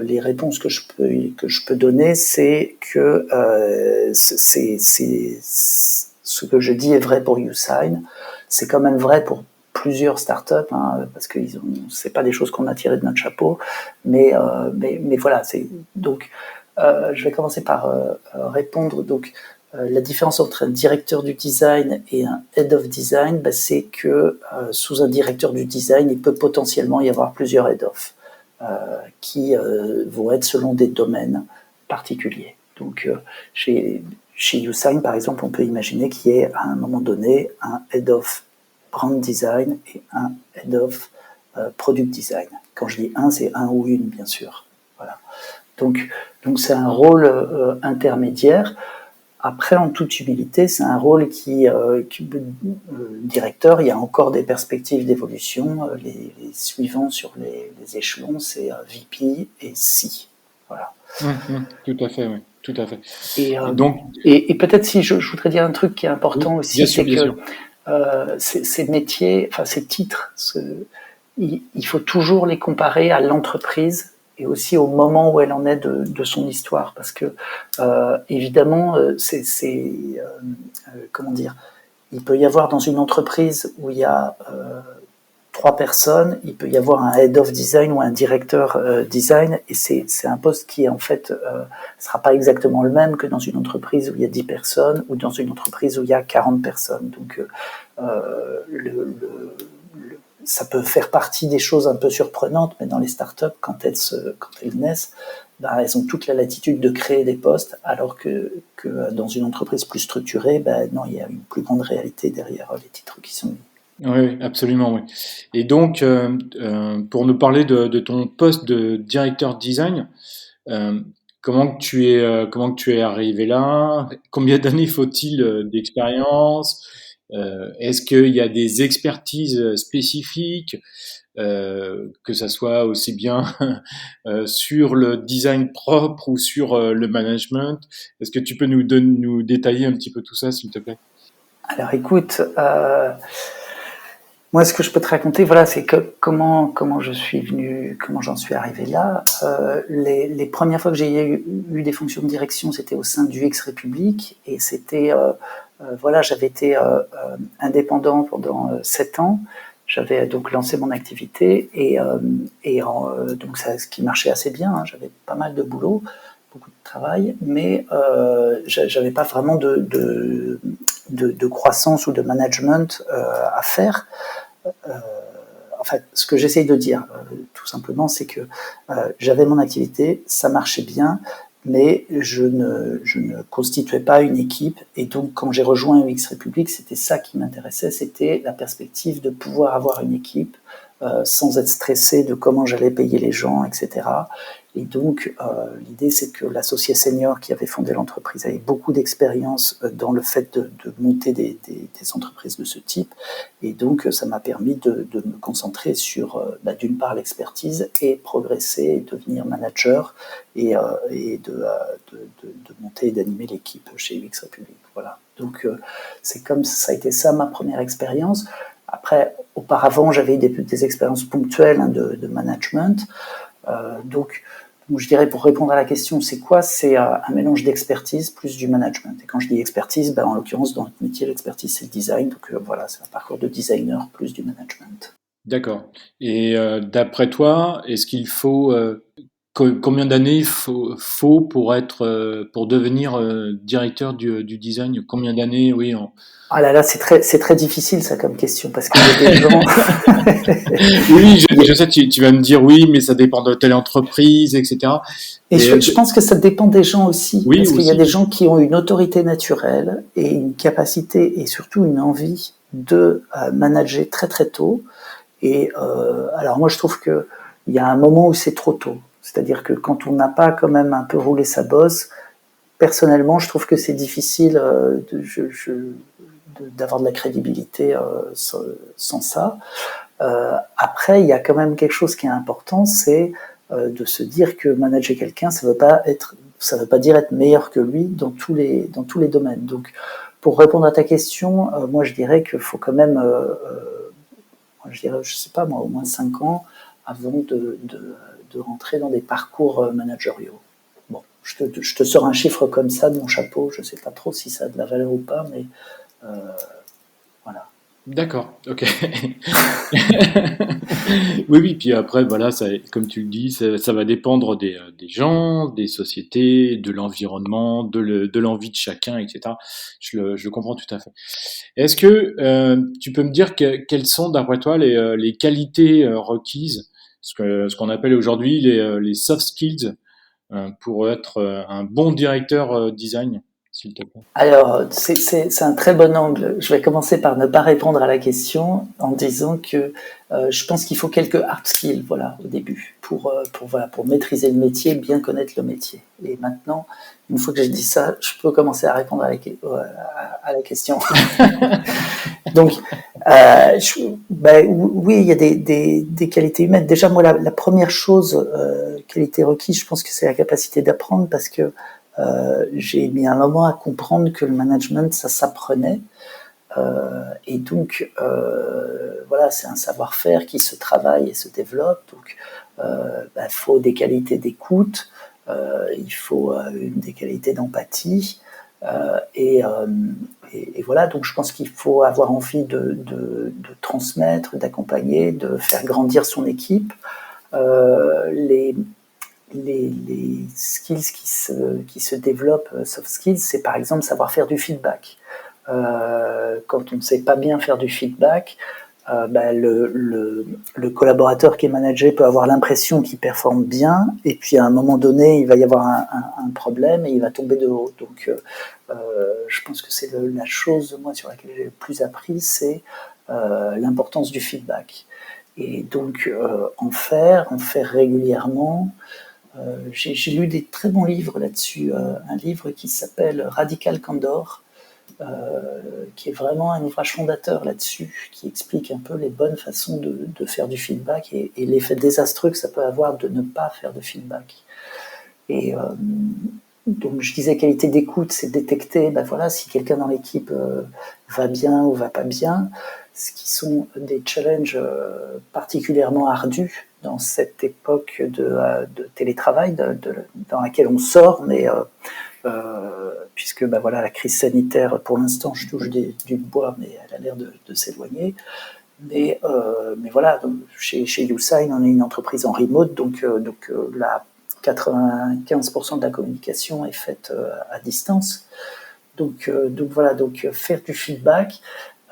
les réponses que je peux donner, c'est que ce que je dis est vrai pour YouSign. C'est quand même vrai pour plusieurs startups, hein, parce que c'est pas des choses qu'on a tirées de notre chapeau, mais voilà. Donc, je vais commencer par répondre. Donc, la différence entre un directeur du design et un head of design, c'est que sous un directeur du design, il peut potentiellement y avoir plusieurs head of qui vont être selon des domaines particuliers. Donc, chez YouSign, par exemple, on peut imaginer qu'il y ait à un moment donné un head of brand design et un head of product design. Quand je dis un, c'est un ou une, bien sûr. Voilà. Donc c'est un rôle intermédiaire. Après, en toute humilité, c'est un rôle directeur, il y a encore des perspectives d'évolution. Les suivants sur les échelons, c'est VP et C. Voilà. Tout à fait, oui, tout à fait. Et donc, peut-être si je voudrais dire un truc qui est important aussi, c'est que ces métiers, enfin ces titres, il faut toujours les comparer à l'entreprise et aussi au moment où elle en est de son histoire, parce que évidemment, comment dire, il peut y avoir dans une entreprise où il y a 3 personnes, il peut y avoir un head of design ou un directeur design, et c'est un poste qui en fait sera pas exactement le même que dans une entreprise où il y a 10 personnes ou dans une entreprise où il y a 40 personnes. Donc ça peut faire partie des choses un peu surprenantes, mais dans les startups, quand elles naissent, elles ont toute la latitude de créer des postes, alors que dans une entreprise plus structurée, non, il y a une plus grande réalité derrière les titres qui sont mis. Oui, absolument, oui. Et donc, pour nous parler de ton poste de directeur design, comment que tu es arrivé là? Combien d'années faut-il d'expérience? Est-ce qu'il y a des expertises spécifiques? que ça soit aussi bien sur le design propre ou sur le management. Est-ce que tu peux nous détailler un petit peu tout ça, s'il te plaît? Alors écoute, moi ce que je peux te raconter, voilà, c'est que comment je suis venu, comment j'en suis arrivé là. Les premières fois que j'ai eu des fonctions de direction, c'était au sein du Ex-République, et c'était voilà, j'avais été indépendant pendant 7 ans. J'avais donc lancé mon activité donc ça, ce qui marchait assez bien, hein. J'avais pas mal de boulot, beaucoup de travail, mais j'avais pas vraiment de croissance ou de management à faire. En fait, ce que j'essaye de dire, tout simplement, c'est que j'avais mon activité, ça marchait bien, mais je ne constituais pas une équipe. Et donc, quand j'ai rejoint UX République, c'était ça qui m'intéressait, c'était la perspective de pouvoir avoir une équipe sans être stressé de comment j'allais payer les gens, etc. Et donc, l'idée, c'est que l'associé senior qui avait fondé l'entreprise avait beaucoup d'expérience dans le fait de monter des entreprises de ce type. Et donc, ça m'a permis de me concentrer sur, d'une part, l'expertise et progresser et devenir manager et de monter et d'animer l'équipe chez UX République. Voilà. Donc, c'est comme ça a été ça ma première expérience. Après, auparavant, j'avais eu des expériences ponctuelles, hein, de management. Donc, je dirais, pour répondre à la question, c'est quoi? C'est un mélange d'expertise plus du management. Et quand je dis expertise, en l'occurrence, dans notre métier, l'expertise, c'est le design. Donc voilà, c'est un parcours de designer plus du management. D'accord. Et d'après toi, est-ce qu'il faut combien d'années faut pour devenir directeur du design? Combien d'années, oui. Ah là là, c'est très difficile ça comme question parce qu'il y a des gens. Oui, je sais, tu vas me dire oui, mais ça dépend de telle entreprise, etc. Et je pense que ça dépend des gens aussi, Oui, parce qu'il y a aussi. des gens qui ont une autorité naturelle et une capacité et surtout une envie de manager très très tôt. Et alors moi je trouve que il y a un moment où c'est trop tôt. C'est-à-dire que quand on n'a pas quand même un peu roulé sa bosse, personnellement je trouve que c'est difficile d'avoir de la crédibilité sans ça. Après, il y a quand même quelque chose qui est important, c'est de se dire que manager quelqu'un, ça veut pas dire être meilleur que lui dans tous les domaines. Donc, pour répondre à ta question, moi je dirais qu'il faut quand même, je dirais, je sais pas moi, au moins 5 ans avant de rentrer dans des parcours managériaux. Bon, je te sors un chiffre comme ça de mon chapeau, je sais pas trop si ça a de la valeur ou pas, mais voilà. D'accord, ok. Oui, oui, puis après, voilà, ça, comme tu le dis, ça va dépendre des gens, des sociétés, de l'environnement, de l'envie de chacun, etc. Je le comprends tout à fait. Est-ce que tu peux me dire quelles sont, d'après toi, les qualités requises, ce qu'on appelle aujourd'hui les soft skills, pour être un bon directeur design, s'il te plaît? Alors, c'est un très bon angle. Je vais commencer par ne pas répondre à la question en disant que je pense qu'il faut quelques hard skills, voilà, au début, pour maîtriser le métier, bien connaître le métier. Et maintenant, une fois que j'ai dit ça, je peux commencer à répondre à la question. Donc, oui, il y a des qualités humaines. Déjà, moi, la première chose, qualité requise, je pense que c'est la capacité d'apprendre parce que j'ai mis un moment à comprendre que le management, ça s'apprenait. Et donc, voilà, c'est un savoir-faire qui se travaille et se développe. Donc, faut des qualités d'écoute, il faut des qualités d'empathie. Et voilà, donc je pense qu'il faut avoir envie de transmettre, d'accompagner, de faire grandir son équipe. Les skills qui se développent, soft skills, c'est par exemple savoir faire du feedback. Quand on ne sait pas bien faire du feedback, le collaborateur qui est managé peut avoir l'impression qu'il performe bien, et puis à un moment donné, il va y avoir un problème et il va tomber de haut. Donc, je pense que c'est la chose, moi, sur laquelle j'ai le plus appris, c'est l'importance du feedback. Et donc, en faire régulièrement. J'ai lu des très bons livres là-dessus. Un livre qui s'appelle Radical Candor, qui est vraiment un ouvrage fondateur là-dessus, qui explique un peu les bonnes façons de faire du feedback et l'effet désastreux que ça peut avoir de ne pas faire de feedback. Et donc je disais qualité d'écoute, c'est détecter si quelqu'un dans l'équipe va bien ou va pas bien, ce qui sont des challenges particulièrement ardus dans cette époque de télétravail dans laquelle on sort, mais puisque la crise sanitaire, pour l'instant, je touche du bois, mais elle a l'air de s'éloigner. Mais voilà, donc, chez YouSign, on est une entreprise en remote, donc la 95% de la communication est faite à distance. Donc faire du feedback,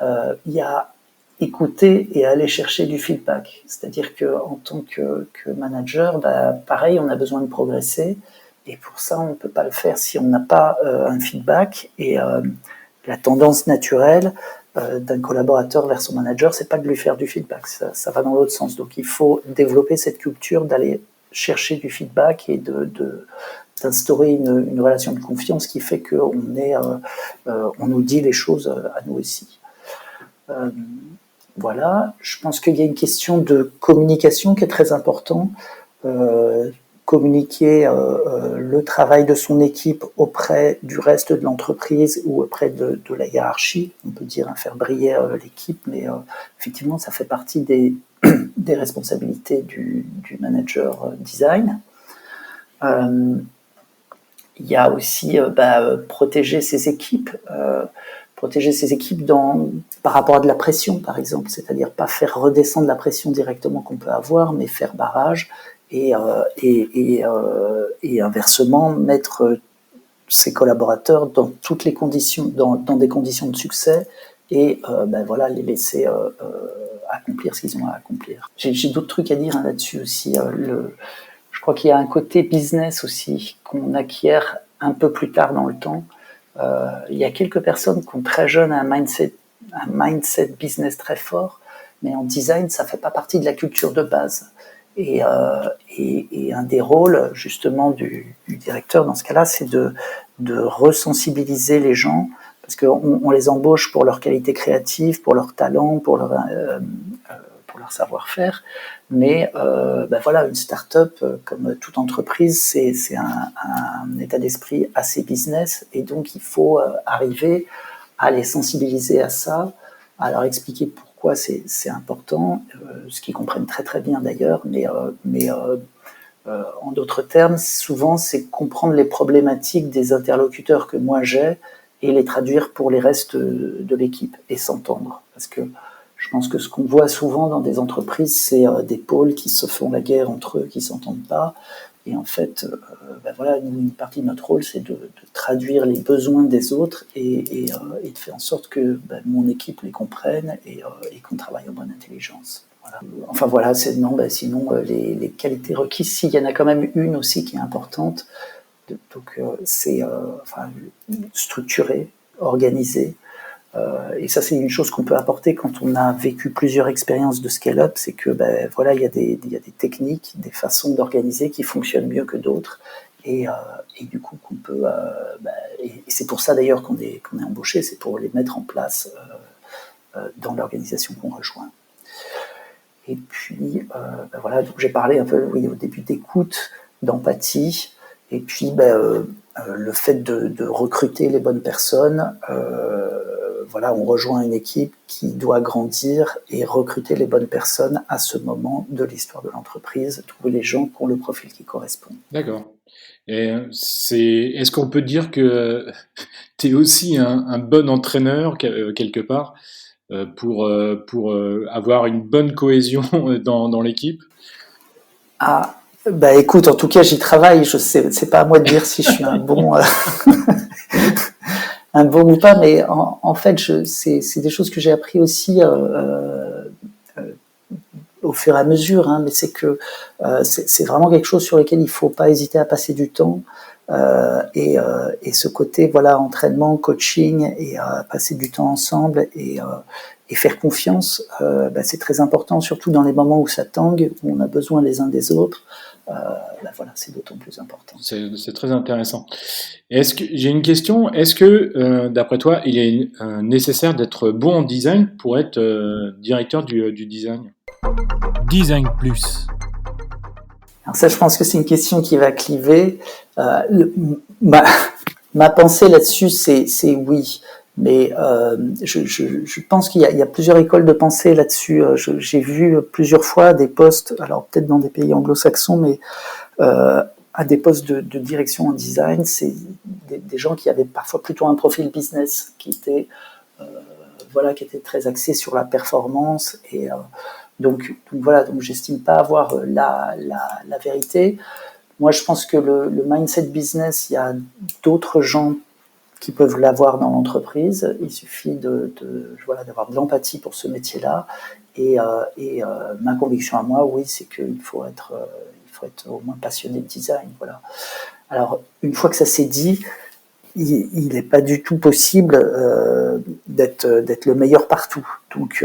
il y a écouter et aller chercher du feedback. C'est-à-dire qu'en tant que manager, pareil, on a besoin de progresser. Et pour ça, on ne peut pas le faire si on n'a pas un feedback. Et la tendance naturelle d'un collaborateur vers son manager, c'est pas de lui faire du feedback. Ça va dans l'autre sens. Donc, il faut développer cette culture d'aller chercher du feedback et d'instaurer une relation de confiance qui fait qu'on nous dit les choses à nous aussi. Voilà, je pense qu'il y a une question de communication qui est très importante. Communiquer le travail de son équipe auprès du reste de l'entreprise ou auprès de la hiérarchie. On peut dire faire briller l'équipe, mais effectivement, ça fait partie des responsabilités du manager design. Il y a aussi protéger ses équipes. Protéger ses équipes par rapport à de la pression, par exemple, c'est-à-dire pas faire redescendre la pression directement qu'on peut avoir, mais faire barrage et inversement mettre ses collaborateurs dans toutes les conditions, dans des conditions de succès et les laisser accomplir ce qu'ils ont à accomplir. J'ai d'autres trucs à dire là-dessus aussi. Je crois qu'il y a un côté business aussi qu'on acquiert un peu plus tard dans le temps. Il y a quelques personnes qui ont très jeune un mindset business très fort, mais en design, ça fait pas partie de la culture de base. Et un des rôles, justement, du directeur dans ce cas-là, c'est de resensibiliser les gens, parce qu'on les embauche pour leur qualité créative, pour leur talent, pour leur savoir-faire. Mais une start-up, comme toute entreprise, c'est un état d'esprit assez business, et donc il faut arriver à les sensibiliser à ça, à leur expliquer pourquoi c'est important, ce qu'ils comprennent très très bien d'ailleurs, mais en d'autres termes, souvent c'est comprendre les problématiques des interlocuteurs que moi j'ai et les traduire pour les restes de l'équipe et s'entendre, parce que je pense que ce qu'on voit souvent dans des entreprises, c'est des pôles qui se font la guerre entre eux, qui s'entendent pas. Et en fait, une partie de notre rôle, c'est de traduire les besoins des autres et de faire en sorte que mon équipe les comprenne et qu'on travaille en bonne intelligence. Voilà. Sinon, les qualités requises, s'il y en a quand même une aussi qui est importante, c'est structurer, organiser. Et ça, c'est une chose qu'on peut apporter quand on a vécu plusieurs expériences de scale-up, c'est que il y a des techniques, des façons d'organiser qui fonctionnent mieux que d'autres, et du coup qu'on peut et c'est pour ça d'ailleurs qu'on est embauché, c'est pour les mettre en place dans l'organisation qu'on rejoint. Et puis donc j'ai parlé un peu au début d'écoute, d'empathie, et puis le fait de recruter les bonnes personnes. On rejoint une équipe qui doit grandir et recruter les bonnes personnes à ce moment de l'histoire de l'entreprise, trouver les gens qui ont le profil qui correspond. D'accord. Et est-ce qu'on peut dire que tu es aussi un bon entraîneur quelque part pour avoir une bonne cohésion dans l'équipe? Écoute, en tout cas, j'y travaille. Je sais, c'est pas à moi de dire si je suis un bon un bon ou pas, mais en fait, c'est des choses que j'ai appris aussi au fur et à mesure. Mais c'est que c'est vraiment quelque chose sur lequel il faut pas hésiter à passer du temps. Et ce côté voilà entraînement, coaching et passer du temps ensemble et faire confiance, c'est très important, surtout dans les moments où ça tangue, où on a besoin les uns des autres. Voilà, c'est d'autant plus important. C'est très intéressant. J'ai une question. Est-ce que, d'après toi, il est nécessaire d'être bon en design pour être directeur du design? Design Plus. Alors ça, je pense que c'est une question qui va cliver. Ma pensée là-dessus, c'est oui. Mais je pense qu'il y a plusieurs écoles de pensée là-dessus. J'ai vu plusieurs fois des postes, alors peut-être dans des pays anglo-saxons, mais à des postes de direction en design, c'est des gens qui avaient parfois plutôt un profil business, qui était très axé sur la performance. Et donc j'estime pas avoir la vérité. Moi, je pense que le mindset business, il y a d'autres gens qui peuvent l'avoir dans l'entreprise. Il suffit d'avoir de l'empathie pour ce métier-là. Et ma conviction à moi, oui, c'est qu'il faut être au moins passionné de design. Voilà. Alors, une fois que ça s'est dit, il n'est pas du tout possible d'être le meilleur partout. Donc,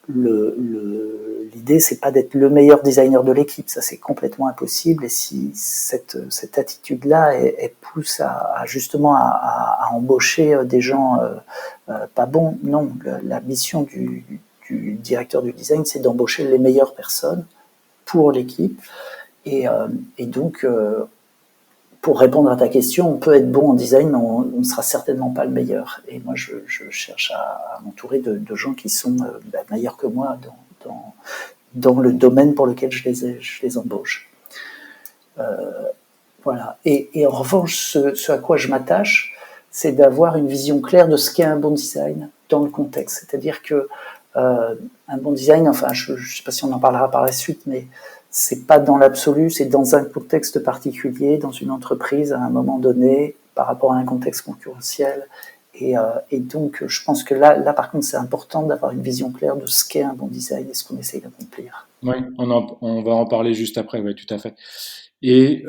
l'idée, c'est pas d'être le meilleur designer de l'équipe, ça c'est complètement impossible. Et si cette attitude-là, elle pousse justement à embaucher des gens pas bons, non. La mission du directeur du design, c'est d'embaucher les meilleures personnes pour l'équipe. Et donc, pour répondre à ta question, on peut être bon en design, mais on ne sera certainement pas le meilleur. Et moi, je cherche à m'entourer de gens qui sont meilleurs que moi dans le domaine pour lequel je les embauche. Voilà. Et en revanche, ce à quoi je m'attache, c'est d'avoir une vision claire de ce qu'est un bon design dans le contexte. C'est-à-dire que un bon design, enfin, je ne sais pas si on en parlera par la suite, mais c'est pas dans l'absolu, c'est dans un contexte particulier, dans une entreprise à un moment donné, par rapport à un contexte concurrentiel. Et donc, je pense que là, par contre, c'est important d'avoir une vision claire de ce qu'est un bon design et ce qu'on essaye d'accomplir. Oui, on va en parler juste après, oui, tout à fait. Et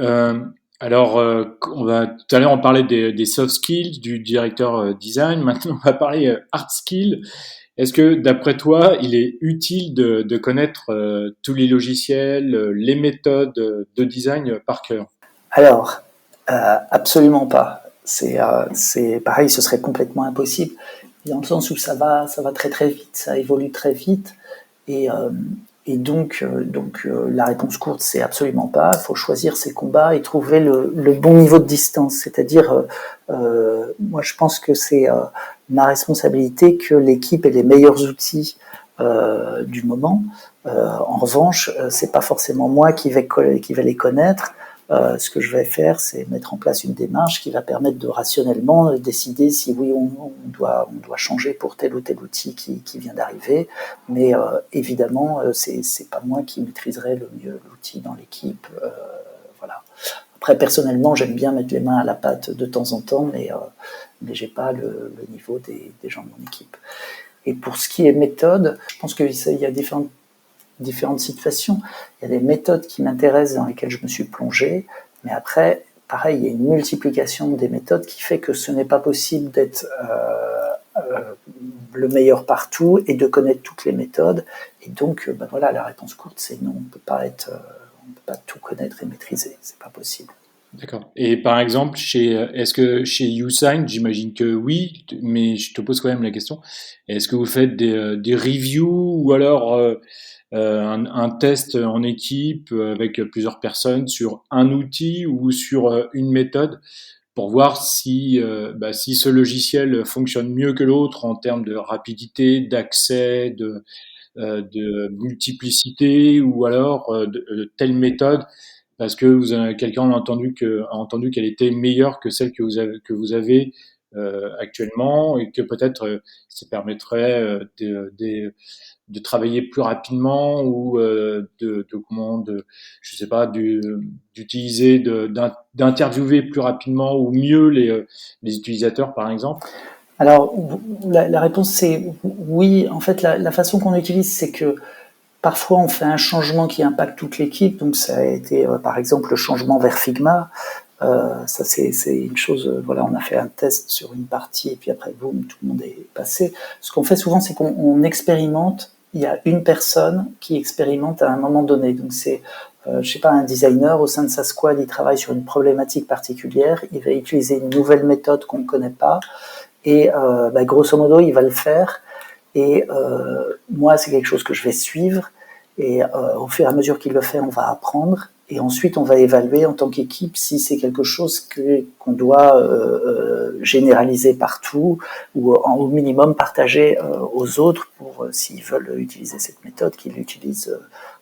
alors, tout à l'heure, on parlait des soft skills du directeur design. Maintenant, on va parler hard skills. Est-ce que, d'après toi, il est utile de connaître tous les logiciels, les méthodes de design par cœur? Alors, absolument pas. C'est pareil, ce serait complètement impossible. Dans le sens où ça va très très vite, ça évolue très vite. Et donc, la réponse courte, c'est absolument pas. Il faut choisir ses combats et trouver le bon niveau de distance. C'est-à-dire, moi, je pense que c'est ma responsabilité que l'équipe ait les meilleurs outils du moment. En revanche, c'est pas forcément moi qui vais les connaître. Ce que je vais faire, c'est mettre en place une démarche qui va permettre de rationnellement décider si oui on doit changer pour tel ou tel outil qui vient d'arriver. Mais évidemment, c'est pas moi qui maîtriserai le mieux l'outil dans l'équipe. Voilà. Après, personnellement, j'aime bien mettre les mains à la pâte de temps en temps, mais j'ai pas le niveau des gens de mon équipe. Et pour ce qui est méthode, je pense qu'il y a différentes situations. Il y a des méthodes qui m'intéressent dans lesquelles je me suis plongé, mais après, pareil, il y a une multiplication des méthodes qui fait que ce n'est pas possible d'être le meilleur partout et de connaître toutes les méthodes. Et donc, la réponse courte, c'est non, on ne peut pas tout connaître et maîtriser, c'est pas possible. D'accord. Et par exemple, est-ce que chez YouSign, j'imagine que oui, mais je te pose quand même la question, est-ce que vous faites des reviews ou alors un test en équipe avec plusieurs personnes sur un outil ou sur une méthode pour voir si ce logiciel fonctionne mieux que l'autre en termes de rapidité, d'accès, de multiplicité ou alors de telle méthode parce que quelqu'un a entendu qu'elle était meilleure que celle que vous avez actuellement et que peut-être ça permettrait de travailler plus rapidement ou je sais pas, d'utiliser, d'interviewer plus rapidement ou mieux les utilisateurs, par exemple? Alors, la réponse c'est oui. En fait, la façon qu'on utilise, c'est que parfois on fait un changement qui impacte toute l'équipe. Donc, ça a été par exemple le changement vers Figma. Ça c'est une chose. Voilà, on a fait un test sur une partie et puis après boum, tout le monde est passé. Ce qu'on fait souvent, c'est qu'on expérimente. Il y a une personne qui expérimente à un moment donné. Donc c'est, je sais pas, un designer au sein de sa squad, il travaille sur une problématique particulière. Il va utiliser une nouvelle méthode qu'on ne connaît pas et grosso modo, il va le faire. Et moi, c'est quelque chose que je vais suivre. Et au fur et à mesure qu'il le fait, on va apprendre. Et ensuite, on va évaluer en tant qu'équipe si c'est quelque chose qu'on doit généraliser partout ou au minimum partager aux autres pour, s'ils veulent utiliser cette méthode, qu'ils l'utilisent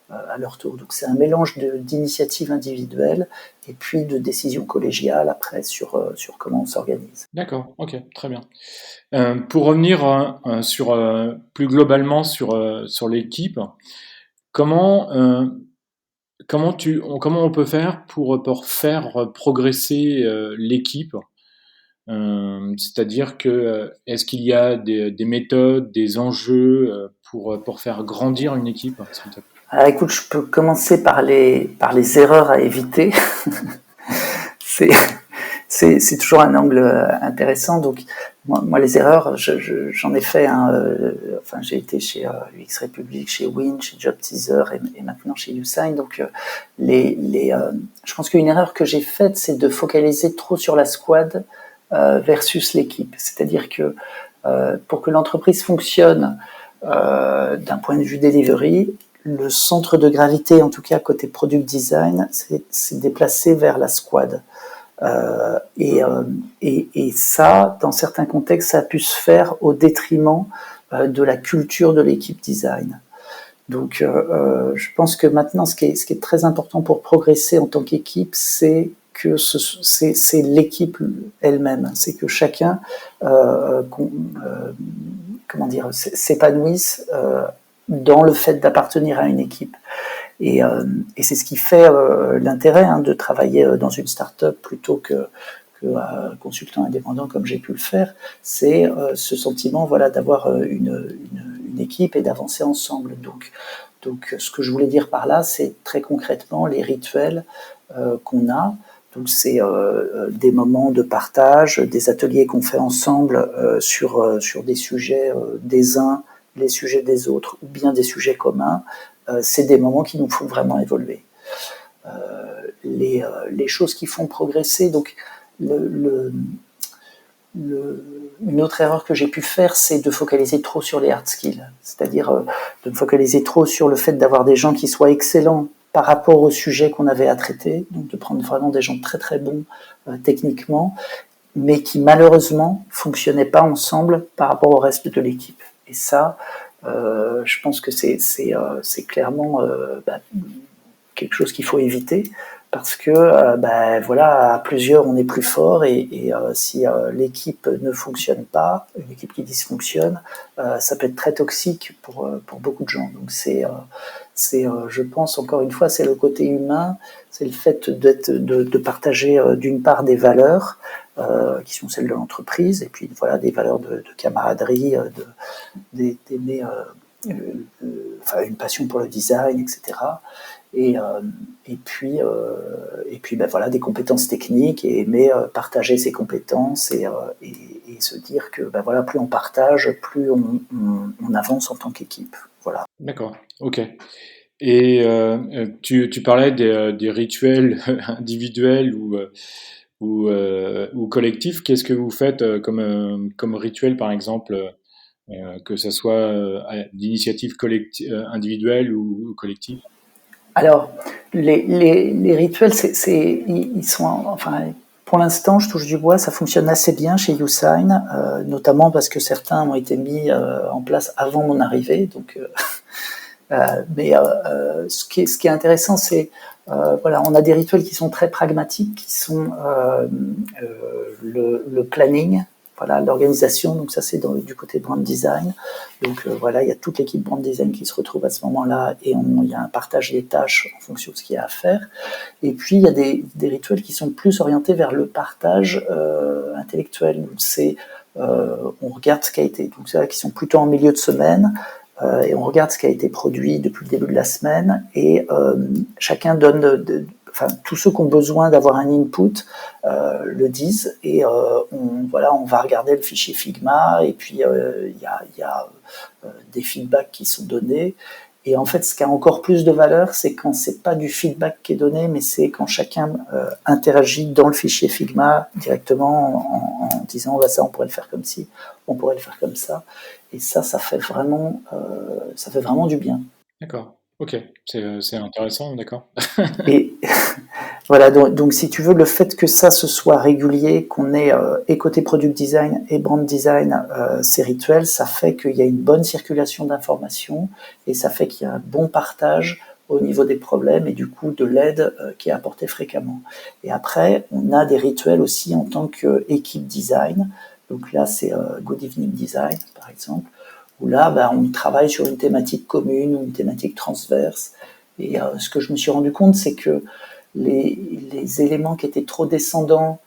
à leur tour. Donc c'est un mélange d'initiatives individuelles et puis de décisions collégiales après sur comment on s'organise. D'accord, ok, très bien. Pour revenir sur plus globalement sur l'équipe, comment comment on peut faire pour faire progresser l'équipe? C'est-à-dire que est-ce qu'il y a des méthodes, des enjeux pour faire grandir une équipe, s'il te plaît? Alors écoute, je peux commencer par les erreurs à éviter. c'est c'est toujours un angle intéressant. Donc moi les erreurs, j'en ai fait. Enfin, j'ai été chez UX Republic, chez Win, chez Job Teaser et maintenant chez Usign. Donc je pense qu'une erreur que j'ai faite, c'est de focaliser trop sur la squad versus l'équipe. C'est-à-dire que pour que l'entreprise fonctionne d'un point de vue delivery, le centre de gravité, en tout cas côté product design, c'est déplacé vers la squad. Et ça, dans certains contextes, ça a pu se faire au détriment de la culture de l'équipe design. Donc, je pense que maintenant, ce qui est très important pour progresser en tant qu'équipe, c'est que c'est l'équipe elle-même, c'est que chacun, s'épanouisse dans le fait d'appartenir à une équipe. Et c'est ce qui fait l'intérêt de travailler dans une start-up plutôt que consultant indépendant comme j'ai pu le faire. C'est ce sentiment, voilà, d'avoir une équipe et d'avancer ensemble. Donc, ce que je voulais dire par là, c'est très concrètement les rituels qu'on a. Donc, c'est des moments de partage, des ateliers qu'on fait ensemble sur des sujets des uns, les sujets des autres, ou bien des sujets communs. C'est des moments qui nous font vraiment évoluer. Les choses qui font progresser, donc une autre erreur que j'ai pu faire, c'est de focaliser trop sur les hard skills, c'est-à-dire de me focaliser trop sur le fait d'avoir des gens qui soient excellents par rapport au sujet qu'on avait à traiter, donc de prendre vraiment des gens très très bons techniquement, mais qui malheureusement fonctionnaient pas ensemble par rapport au reste de l'équipe. Et ça, je pense que c'est clairement quelque chose qu'il faut éviter parce que voilà, à plusieurs on est plus fort et si l'équipe ne fonctionne pas, une équipe qui dysfonctionne, ça peut être très toxique pour beaucoup de gens. Donc je pense encore une fois, c'est le côté humain, c'est le fait de partager d'une part des valeurs qui sont celles de l'entreprise et puis voilà des valeurs de camaraderie, d'aimer une passion pour le design, etc. Et puis voilà des compétences techniques et aimer partager ses compétences et se dire que voilà plus on partage, plus on avance en tant qu'équipe. Voilà. D'accord, ok. Et tu parlais des rituels individuels ou collectifs. Qu'est-ce que vous faites comme rituel, par exemple, que ce soit d'initiative individuelle ou collective? Alors, les rituels, ils sont, enfin, pour l'instant, je touche du bois, ça fonctionne assez bien chez Usign, notamment parce que certains ont été mis en place avant mon arrivée. Donc, ce qui est intéressant, c'est voilà, on a des rituels qui sont très pragmatiques, qui sont le planning. Voilà, l'organisation, donc ça c'est du côté brand design. Donc voilà, il y a toute l'équipe brand design qui se retrouve à ce moment-là et il y a un partage des tâches en fonction de ce qu'il y a à faire. Et puis il y a des rituels qui sont plus orientés vers le partage intellectuel. Donc c'est on regarde ce qui a été, donc c'est là qui sont plutôt en milieu de semaine. Et on regarde ce qui a été produit depuis le début de la semaine et chacun donne tous ceux qui ont besoin d'avoir un input le disent, et on va regarder le fichier Figma, et puis il y a des feedbacks qui sont donnés. Et en fait, ce qui a encore plus de valeur, c'est quand c'est pas du feedback qui est donné, mais c'est quand chacun interagit dans le fichier Figma directement en disant ça, on pourrait le faire comme ci, on pourrait le faire comme ça. Et ça fait vraiment du bien. D'accord. Ok. C'est intéressant. D'accord. Et voilà, donc si tu veux, le fait que ça se soit régulier, qu'on ait et côté product design et brand design ces rituels, ça fait qu'il y a une bonne circulation d'informations, et ça fait qu'il y a un bon partage au niveau des problèmes et du coup de l'aide qui est apportée fréquemment. Et après, on a des rituels aussi en tant qu'équipe design. Donc là, c'est Good Evening Design, par exemple, où là, on travaille sur une thématique commune ou une thématique transverse. Et ce que je me suis rendu compte, c'est que les éléments qui étaient trop descendants,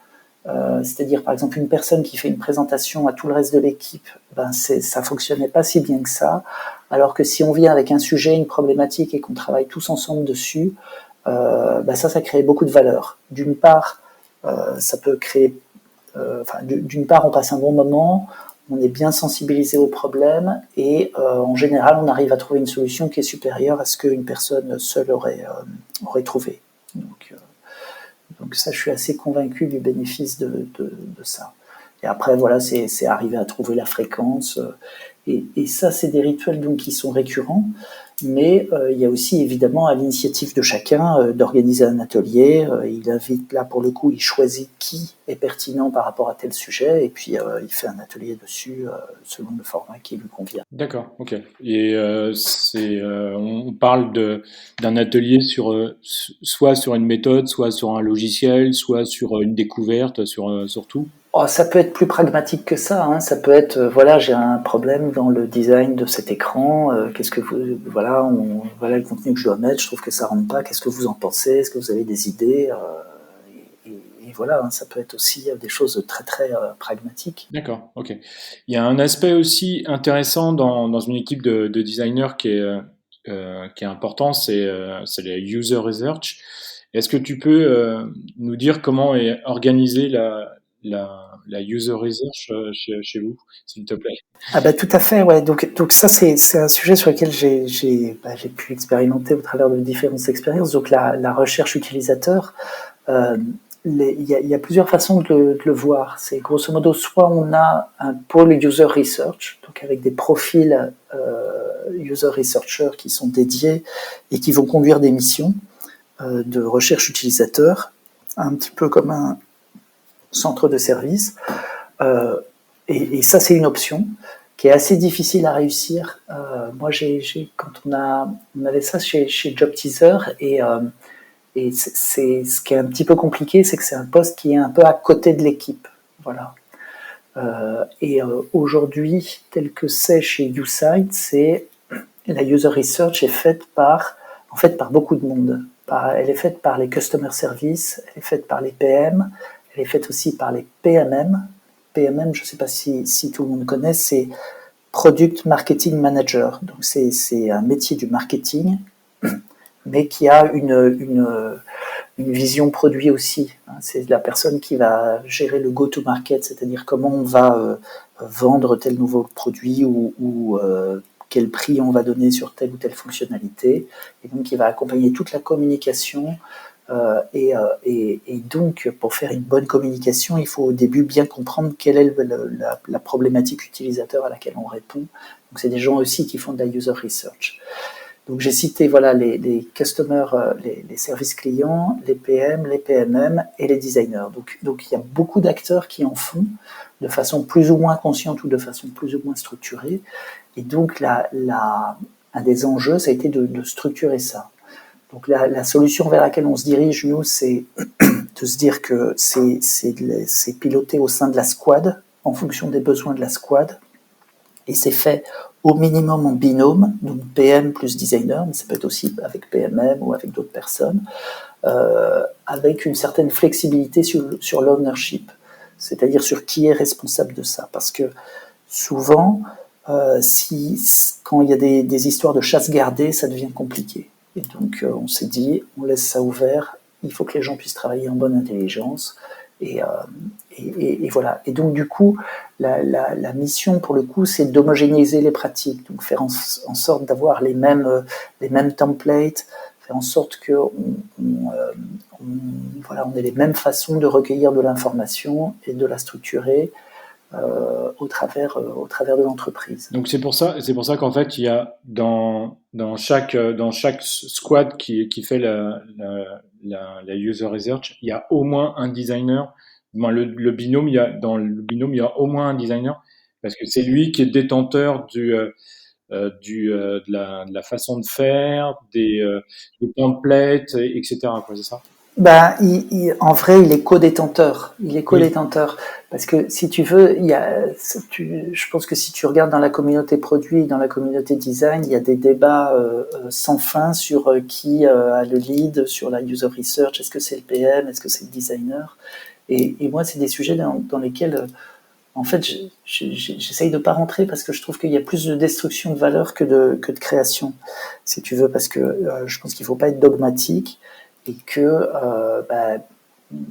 c'est-à-dire par exemple une personne qui fait une présentation à tout le reste de l'équipe, ça fonctionnait pas si bien que ça. Alors que si on vient avec un sujet, une problématique, et qu'on travaille tous ensemble dessus, ça crée beaucoup de valeur. D'une part, ça peut créer, d'une part, on passe un bon moment, on est bien sensibilisé au problème, et en général, on arrive à trouver une solution qui est supérieure à ce qu'une personne seule aurait trouvé. Donc ça, je suis assez convaincu du bénéfice de ça. Et après, voilà, c'est arriver à trouver la fréquence. Et ça, c'est des rituels donc qui sont récurrents. Mais il y a aussi évidemment à l'initiative de chacun d'organiser un atelier. Il invite, là pour le coup, il choisit qui est pertinent par rapport à tel sujet, et puis il fait un atelier dessus selon le format qui lui convient. D'accord, ok. Et on parle d'un atelier soit sur une méthode, soit sur un logiciel, soit sur une découverte, sur tout. Oh, ça peut être plus pragmatique que ça, hein. Ça peut être, voilà, j'ai un problème dans le design de cet écran. Qu'est-ce que voilà le contenu que je dois mettre. Je trouve que ça rentre pas. Qu'est-ce que vous en pensez? Est-ce que vous avez des idées? Et voilà, hein, ça peut être aussi des choses très très pragmatiques. D'accord, ok. Il y a un aspect aussi intéressant dans une équipe de designers qui est important, c'est la user research. Est-ce que tu peux nous dire comment est organisée la user research chez vous, s'il te plaît? Ah bah tout à fait, ouais. Donc ça c'est un sujet sur lequel j'ai pu expérimenter au travers de différentes expériences. Donc la recherche utilisateur, il y a plusieurs façons de le voir. C'est grosso modo, soit on a un pôle user research, donc avec des profils user researchers qui sont dédiés et qui vont conduire des missions de recherche utilisateur, un petit peu comme un centre de service. Et ça, c'est une option qui est assez difficile à réussir. Moi, quand on avait ça chez Job Teaser, et c'est ce qui est un petit peu compliqué, c'est que c'est un poste qui est un peu à côté de l'équipe. Voilà. Aujourd'hui, tel que c'est chez YouSite, c'est la user research est faite par beaucoup de monde. Elle est faite par les customer service, elle est faite par les PM, elle est faite aussi par les PMM. PMM, je ne sais pas si tout le monde connaît, c'est Product Marketing Manager. Donc c'est un métier du marketing, mais qui a une vision produit aussi. C'est la personne qui va gérer le go-to-market, c'est-à-dire comment on va vendre tel nouveau produit ou quel prix on va donner sur telle ou telle fonctionnalité. Et donc, il va accompagner toute la communication. Et donc, pour faire une bonne communication, il faut au début bien comprendre quelle est la problématique utilisateur à laquelle on répond. Donc, c'est des gens aussi qui font de la user research. Donc, j'ai cité les customers, les services clients, les PM, les PMM et les designers. Donc, il y a beaucoup d'acteurs qui en font de façon plus ou moins consciente ou de façon plus ou moins structurée. Et donc, un des enjeux, ça a été de structurer ça. Donc, la solution vers laquelle on se dirige, nous, c'est de se dire que c'est piloté au sein de la squad, en fonction des besoins de la squad. Et c'est fait au minimum en binôme, donc PM plus designer, mais ça peut être aussi avec PMM ou avec d'autres personnes, avec une certaine flexibilité sur l'ownership, c'est-à-dire sur qui est responsable de ça. Parce que souvent, quand il y a des histoires de chasse gardée, ça devient compliqué. Et donc, on s'est dit, on laisse ça ouvert. il faut que les gens puissent travailler en bonne intelligence. Et voilà. Et donc du coup, la mission pour le coup, c'est d'homogénéiser les pratiques, donc faire en sorte d'avoir les mêmes templates, faire en sorte que voilà, on ait les mêmes façons de recueillir de l'information et de la structurer au travers de l'entreprise. Donc c'est pour ça qu'en fait il y a dans chaque squad qui fait la user research, il y a au moins un designer. Bon, le binôme, dans le binôme il y a au moins un designer parce que c'est lui qui est détenteur de la façon de faire, des templates, etc. quoi, c'est ça? Ben, en vrai, il est co-détenteur. Il est Oui. co-détenteur. Parce que si tu veux, je pense que si tu regardes dans la communauté produit, dans la communauté design, il y a des débats sans fin sur qui a le lead sur la user research. Est-ce que c'est le PM? Est-ce que c'est le designer? Et moi, c'est des sujets dans lesquels, en fait, j'essaye de pas rentrer parce que je trouve qu'il y a plus de destruction de valeur que de création, si tu veux, parce que je pense qu'il faut pas être dogmatique et que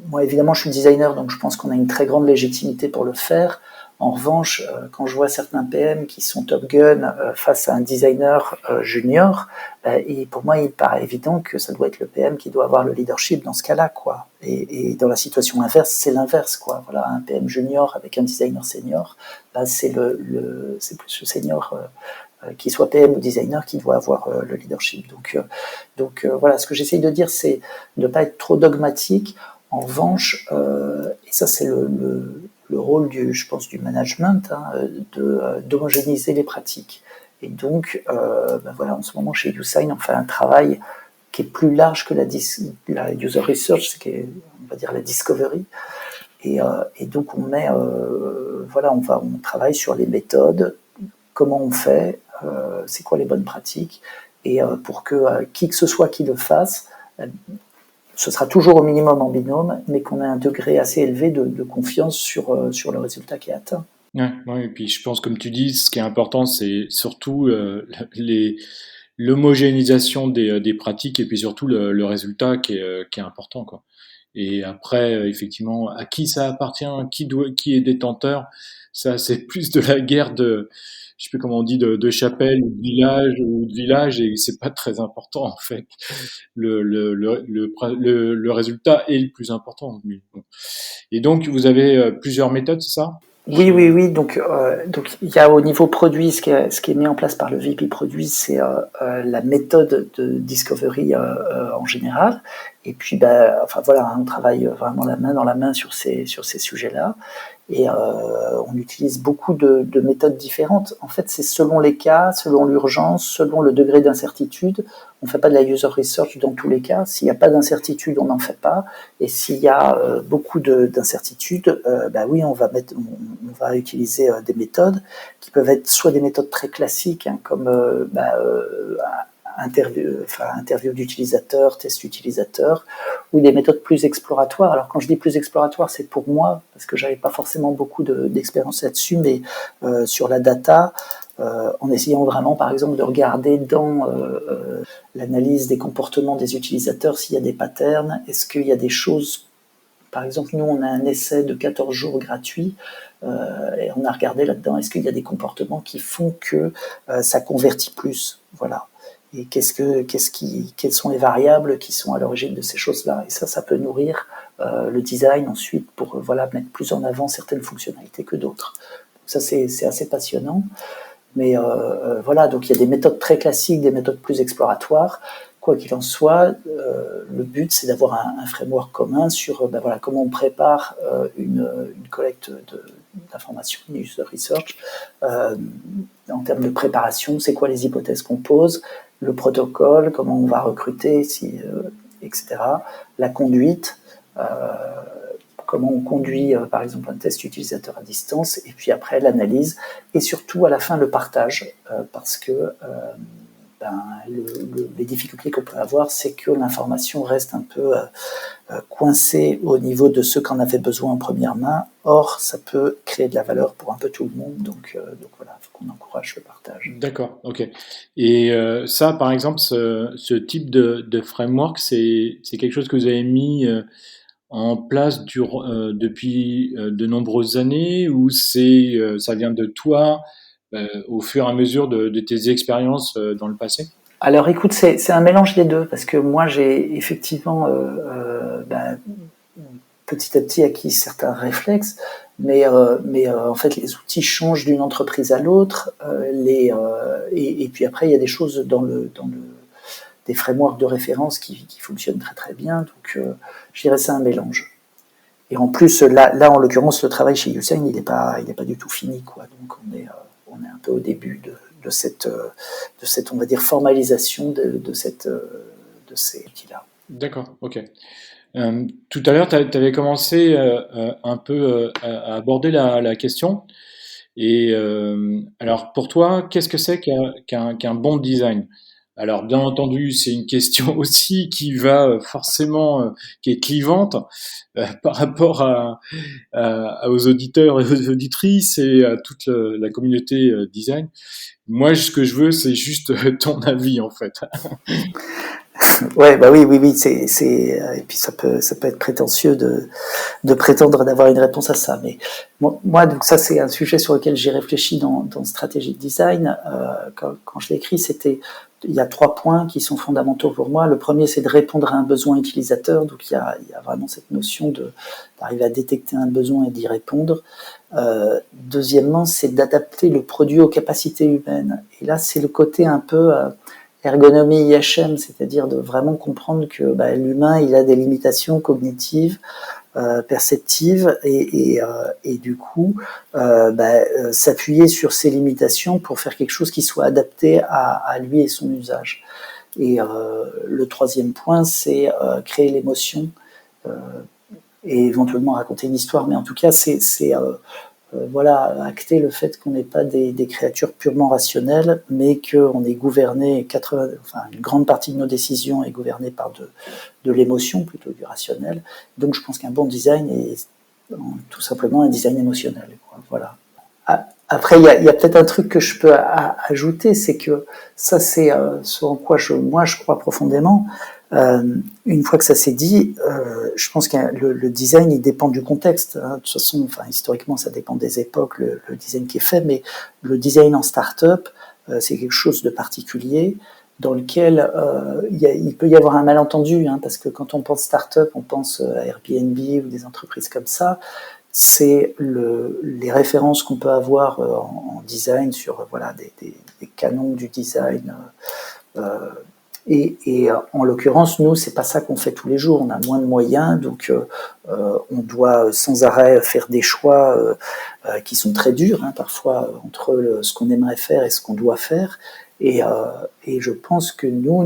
moi évidemment je suis designer donc je pense qu'on a une très grande légitimité pour le faire. En revanche, quand je vois certains PM qui sont Top Gun face à un designer junior, et pour moi il paraît évident que ça doit être le PM qui doit avoir le leadership dans ce cas-là, quoi. Et dans la situation inverse, c'est l'inverse, quoi. Voilà, un PM junior avec un designer senior, c'est plus le senior qui soit PM ou designer, qui doit avoir le leadership. Donc voilà, ce que j'essaye de dire, c'est de ne pas être trop dogmatique. En revanche, et ça c'est le rôle je pense, du management, hein, d'homogénéiser les pratiques. Et donc, voilà, en ce moment chez YouSign, on fait un travail qui est plus large que la user research, qui est, on va dire, la discovery. Et donc on met, voilà, on travaille sur les méthodes, comment on fait, c'est quoi les bonnes pratiques, et pour que qui que ce soit qui le fasse, ce sera toujours au minimum en binôme, mais qu'on ait un degré assez élevé de confiance sur le résultat qui est atteint. Ouais, ouais, et puis je pense, comme tu dis, ce qui est important, c'est surtout l'homogénéisation des pratiques et puis surtout le résultat qui est important, quoi. Et après, effectivement, à qui ça appartient, qui est détenteur, ça, c'est plus de la guerre je sais plus comment on dit, de chapelle ou de village, et c'est pas très important en fait. Le résultat est le plus important. Mais bon. Et donc, vous avez plusieurs méthodes, c'est ça? Oui, oui, oui. Donc il y a au niveau produit, ce qui est mis en place par le VP produit, c'est la méthode de discovery en général. Et puis, enfin voilà, hein, on travaille vraiment la main dans la main sur ces sujets-là. Et on utilise beaucoup de méthodes différentes. En fait, c'est selon les cas, selon l'urgence, selon le degré d'incertitude. On ne fait pas de la user research dans tous les cas. S'il n'y a pas d'incertitude, on n'en fait pas. Et s'il y a beaucoup d'incertitudes, oui, on va utiliser des méthodes qui peuvent être soit des méthodes très classiques, hein, comme interview d'utilisateur, test utilisateur, ou des méthodes plus exploratoires. Alors quand je dis plus exploratoire, c'est pour moi, parce que j'avais pas forcément beaucoup d'expérience là-dessus, mais sur la data, en essayant vraiment, par exemple, de regarder dans l'analyse des comportements des utilisateurs s'il y a des patterns, est-ce qu'il y a des choses. Par exemple, nous, on a un essai de 14 jours gratuit et on a regardé là-dedans, est-ce qu'il y a des comportements qui font que ça convertit plus, voilà. Et quelles sont les variables qui sont à l'origine de ces choses-là. Et ça peut nourrir le design ensuite pour voilà, mettre plus en avant certaines fonctionnalités que d'autres. Ça, c'est assez passionnant. Mais voilà, donc il y a des méthodes très classiques, des méthodes plus exploratoires. Quoi qu'il en soit, le but, c'est d'avoir un framework commun sur voilà, comment on prépare une collecte d'informations, une user research, en termes de préparation, c'est quoi les hypothèses qu'on pose, le protocole, comment on va recruter, etc. La conduite, comment on conduit, par exemple, un test utilisateur à distance, et puis après l'analyse, et surtout à la fin le partage, parce que les difficultés qu'on peut avoir, c'est que l'information reste un peu coincée au niveau de ce qu'en avait besoin en première main. Or, ça peut créer de la valeur pour un peu tout le monde. Donc voilà, il faut qu'on encourage le partage. D'accord, ok. Et ça, par exemple, ce type de framework, c'est quelque chose que vous avez mis en place depuis de nombreuses années, ou ça vient de toi au fur et à mesure de tes expériences dans le passé? Alors écoute, c'est un mélange des deux, parce que moi j'ai effectivement petit à petit acquis certains réflexes, mais en fait les outils changent d'une entreprise à l'autre, et puis après il y a des choses des frameworks de référence qui fonctionnent très très bien, donc je dirais c'est un mélange. Et en plus là en l'occurrence le travail chez Usain il est pas du tout fini quoi, donc on est un peu au début de cette on va dire formalisation de ces outils-là. D'accord, ok. Tout à l'heure, tu avais commencé un peu à aborder la question. Et alors, pour toi, qu'est-ce que c'est qu'un bon design? Alors, bien entendu, c'est une question aussi qui va forcément, qui est clivante par rapport aux auditeurs et aux auditrices et à toute la communauté design. Moi, ce que je veux, c'est juste ton avis, en fait. Ouais, bah oui, et puis ça peut être prétentieux de prétendre d'avoir une réponse à ça. Mais moi, donc ça, c'est un sujet sur lequel j'ai réfléchi dans Stratégie de Design. Quand je l'ai écrit, il y a 3 points qui sont fondamentaux pour moi. Le premier, c'est de répondre à un besoin utilisateur. Donc il y a vraiment cette notion d'arriver à détecter un besoin et d'y répondre. Deuxièmement, c'est d'adapter le produit aux capacités humaines. Et là, c'est le côté un peu ergonomie IHM, c'est-à-dire de vraiment comprendre que l'humain, il a des limitations cognitives, perceptives, et du coup, s'appuyer sur ces limitations pour faire quelque chose qui soit adapté à lui et son usage. Et le troisième point, c'est créer l'émotion et éventuellement raconter une histoire, mais en tout cas, c'est voilà, acter le fait qu'on n'est pas des créatures purement rationnelles, mais qu'on est gouverné, une grande partie de nos décisions est gouvernée par de l'émotion plutôt que du rationnel. Donc je pense qu'un bon design est tout simplement un design émotionnel. Voilà. Après, il y a peut-être un truc que je peux ajouter, c'est que ça, c'est ce en quoi moi je crois profondément. Une fois que ça s'est dit, je pense que le design, il dépend du contexte. Hein. De toute façon, historiquement, ça dépend des époques, le design qui est fait, mais le design en start-up, c'est quelque chose de particulier dans lequel il peut y avoir un malentendu, hein, parce que quand on pense start-up, on pense à Airbnb ou des entreprises comme ça. C'est les références qu'on peut avoir en design sur des canons du design. Et en l'occurrence, nous, c'est pas ça qu'on fait tous les jours. On a moins de moyens, donc on doit sans arrêt faire des choix qui sont très durs, hein, parfois entre ce qu'on aimerait faire et ce qu'on doit faire. Et je pense que nous,